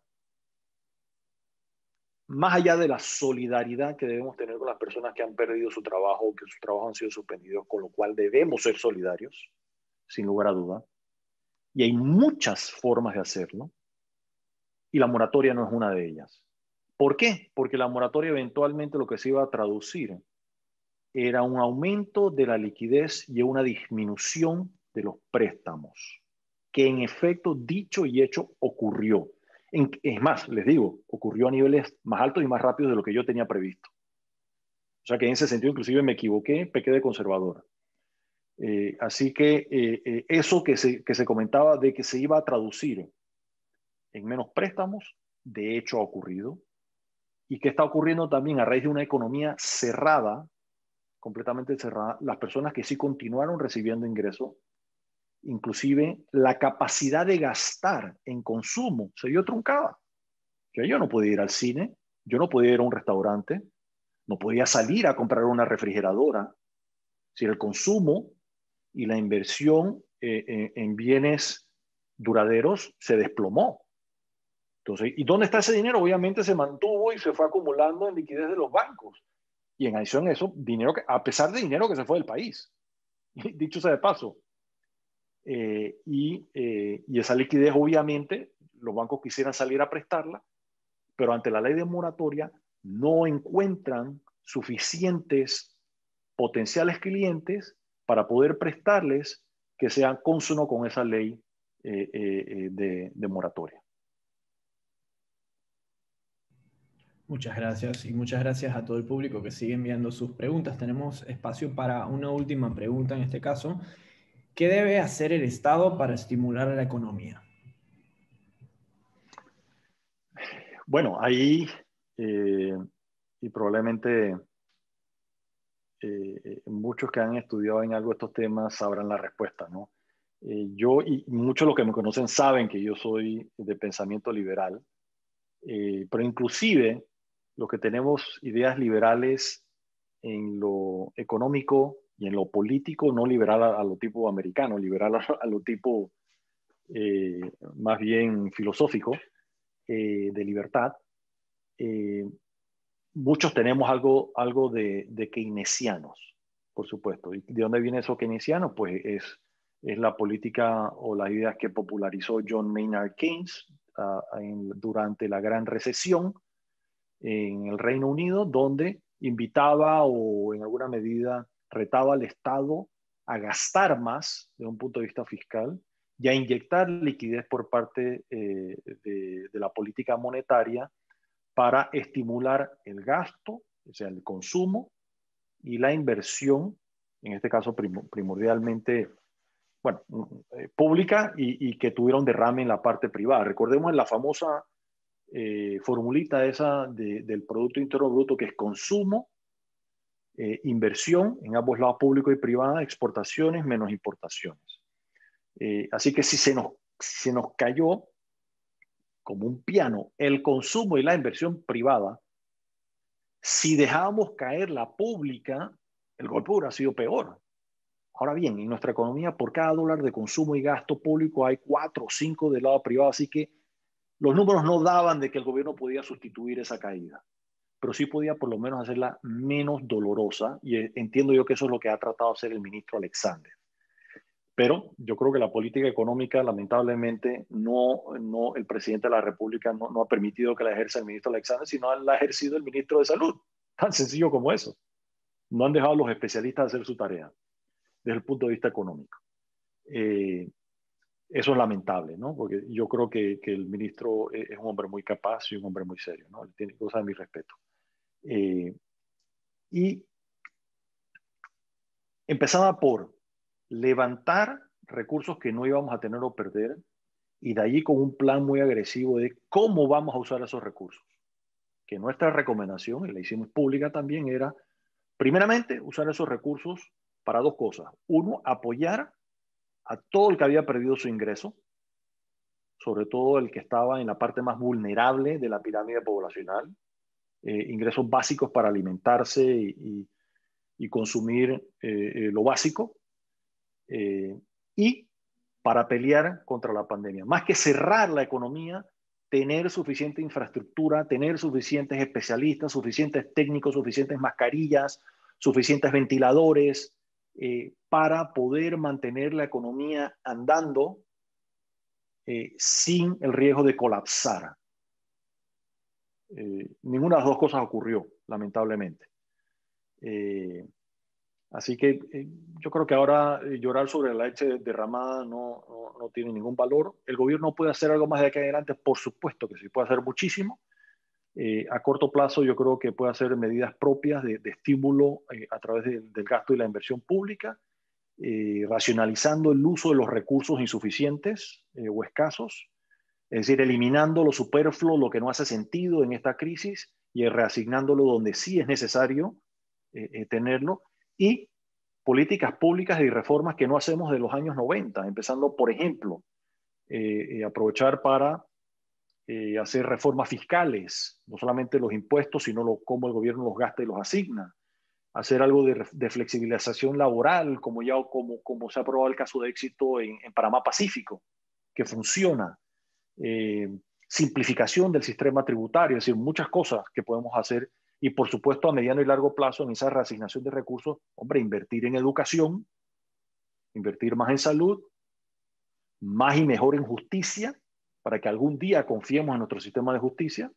F: más allá de la solidaridad que debemos tener con las personas que han perdido su trabajo o que sus trabajos han sido suspendidos, con lo cual debemos ser solidarios, sin lugar a duda, y hay muchas formas de hacerlo, y la moratoria no es una de ellas. ¿Por qué? Porque la moratoria eventualmente lo que se iba a traducir era un aumento de la liquidez y una disminución de los préstamos, que en efecto, dicho y hecho, ocurrió. Es más, les digo, ocurrió a niveles más altos y más rápidos de lo que yo tenía previsto. O sea que en ese sentido inclusive me equivoqué, pequé de conservador. Así que eso que se comentaba de que se iba a traducir en menos préstamos, de hecho ha ocurrido. Y que está ocurriendo también a raíz de una economía cerrada, completamente cerrada. Las personas que sí continuaron recibiendo ingresos, inclusive la capacidad de gastar en consumo se vio truncada. Yo no podía ir al cine, yo no podía ir a un restaurante, no podía salir a comprar una refrigeradora. Si el consumo y la inversión en bienes duraderos se desplomó. Entonces, ¿y dónde está ese dinero? Obviamente se mantuvo y se fue acumulando en liquidez de los bancos. Y en adición a eso, dinero que, a pesar de dinero que se fue del país. Dicho sea de paso. Y esa liquidez, obviamente, los bancos quisieran salir a prestarla, pero ante la ley de moratoria no encuentran suficientes potenciales clientes para poder prestarles que sean consono con esa ley de moratoria.
E: Muchas gracias, y muchas gracias a todo el público que sigue enviando sus preguntas. Tenemos espacio para una última pregunta en este caso. ¿Qué debe hacer el Estado para estimular a la economía?
F: Bueno, ahí, y probablemente muchos que han estudiado en algo estos temas sabrán la respuesta, ¿no? Yo, y muchos de los que me conocen saben que yo soy de pensamiento liberal, pero inclusive los que tenemos ideas liberales en lo económico y en lo político, no liberal a lo tipo americano, liberal a lo tipo más bien filosófico, de libertad, muchos tenemos algo de keynesianos, por supuesto. ¿Y de dónde viene eso keynesiano? Pues es la política o las ideas que popularizó John Maynard Keynes durante la Gran Recesión en el Reino Unido, donde invitaba o en alguna medida retaba al Estado a gastar más desde un punto de vista fiscal y a inyectar liquidez por parte de la política monetaria para estimular el gasto, o sea, el consumo y la inversión, en este caso primordialmente, bueno, pública y que tuviera un derrame en la parte privada. Recordemos la famosa formulita esa del Producto Interno Bruto, que es consumo, inversión en ambos lados, público y privada, exportaciones menos importaciones. Así que si se nos cayó como un piano el consumo y la inversión privada, si dejábamos caer la pública, el golpe hubiera sido peor. Ahora bien, en nuestra economía, por cada dólar de consumo y gasto público hay 4 o 5 del lado privado, así que los números no daban de que el gobierno podía sustituir esa caída, pero sí podía por lo menos hacerla menos dolorosa, y entiendo yo que eso es lo que ha tratado de hacer el ministro Alexander. Pero yo creo que la política económica, lamentablemente, el presidente de la República no ha permitido que la ejerza el ministro Alexander, sino la ha ejercido el ministro de Salud. Tan sencillo como eso. No han dejado a los especialistas hacer su tarea desde el punto de vista económico. Eso es lamentable, ¿no? Porque yo creo que el ministro es un hombre muy capaz y un hombre muy serio, ¿no? Él tiene cosas de mi respeto. Y empezaba por levantar recursos que no íbamos a tener o perder, y de allí con un plan muy agresivo de cómo vamos a usar esos recursos. Que nuestra recomendación, y la hicimos pública también, era, primeramente, usar esos recursos para dos cosas. Uno, apoyar a todo el que había perdido su ingreso, sobre todo el que estaba en la parte más vulnerable de la pirámide poblacional, ingresos básicos para alimentarse y consumir lo básico, y para pelear contra la pandemia. Más que cerrar la economía, tener suficiente infraestructura, tener suficientes especialistas, suficientes técnicos, suficientes mascarillas, suficientes ventiladores, para poder mantener la economía andando sin el riesgo de colapsar. Ninguna de las dos cosas ocurrió, lamentablemente. Así que yo creo que ahora llorar sobre la leche derramada no tiene ningún valor. El gobierno puede hacer algo más de aquí en adelante, por supuesto que sí, puede hacer muchísimo. A corto plazo yo creo que puede hacer medidas propias de estímulo a través del gasto y la inversión pública, racionalizando el uso de los recursos insuficientes o escasos, es decir, eliminando lo superfluo, lo que no hace sentido en esta crisis, y reasignándolo donde sí es necesario tenerlo, y políticas públicas y reformas que no hacemos de los años 90, empezando, por ejemplo, aprovechar para hacer reformas fiscales, no solamente los impuestos, sino cómo el gobierno los gasta y los asigna, hacer algo de flexibilización laboral, como se ha probado el caso de éxito en Panamá Pacífico, que funciona, simplificación del sistema tributario, es decir, muchas cosas que podemos hacer. Y por supuesto a mediano y largo plazo en esa reasignación de recursos, hombre, invertir en educación, invertir más en salud, más y mejor en justicia, para que algún día confiemos en nuestro sistema de justicia,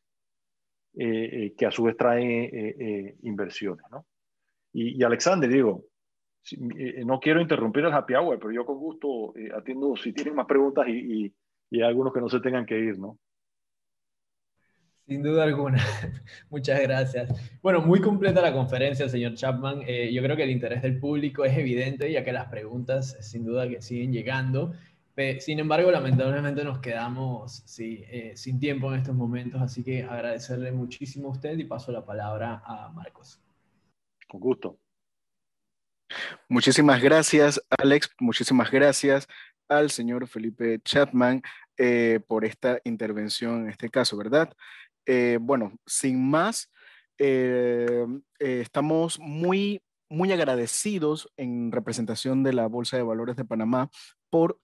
F: que a su vez trae inversiones, ¿no? Y Alexander, digo, no quiero interrumpir el happy hour, pero yo con gusto atiendo si tienen más preguntas y hay algunos que no se tengan que ir, ¿no?
E: Sin duda alguna. Muchas gracias. Bueno, muy completa la conferencia, señor Chapman. Yo creo que el interés del público es evidente, ya que las preguntas sin duda que siguen llegando. Sin embargo, lamentablemente nos quedamos sin tiempo en estos momentos, así que agradecerle muchísimo a usted y paso la palabra a Marcos.
F: Con gusto.
A: Muchísimas gracias, Alex. Muchísimas gracias al señor Felipe Chapman por esta intervención en este caso, ¿verdad? Bueno, sin más, estamos muy agradecidos en representación de la Bolsa de Valores de Panamá por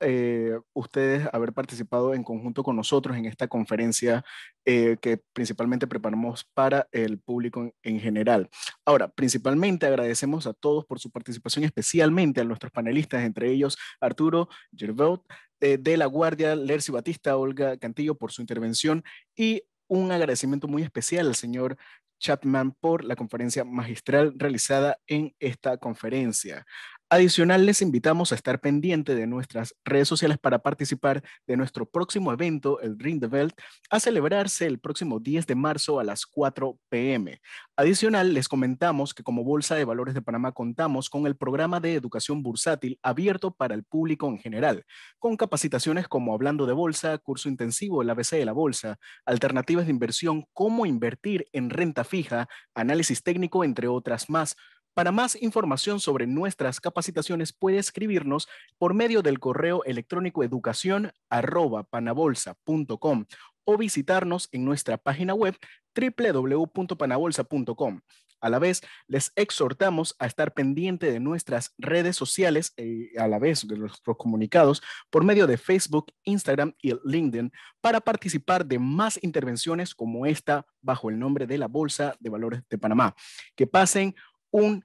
A: ustedes haber participado en conjunto con nosotros en esta conferencia que principalmente preparamos para el público en general. Ahora, principalmente agradecemos a todos por su participación, especialmente a nuestros panelistas, entre ellos Arturo Gervot, de La Guardia, Lercy Batista, Olga Cantillo por su intervención, y un agradecimiento muy especial al señor Chapman por la conferencia magistral realizada en esta conferencia. Adicional, les invitamos a estar pendiente de nuestras redes sociales para participar de nuestro próximo evento, el Ring the Belt, a celebrarse el próximo 10 de marzo a las 4 p.m. Adicional, les comentamos que como Bolsa de Valores de Panamá contamos con el programa de educación bursátil abierto para el público en general, con capacitaciones como Hablando de Bolsa, curso intensivo El ABC de la Bolsa, alternativas de inversión, cómo invertir en renta fija, análisis técnico, entre otras más. Para más información sobre nuestras capacitaciones, puede escribirnos por medio del correo electrónico educacion@panabolsa.com o visitarnos en nuestra página web www.panabolsa.com. A la vez, les exhortamos a estar pendiente de nuestras redes sociales, a la vez de nuestros comunicados, por medio de Facebook, Instagram y LinkedIn, para participar de más intervenciones como esta bajo el nombre de la Bolsa de Valores de Panamá. Que pasen una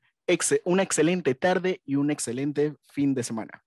A: excelente tarde y un excelente fin de semana.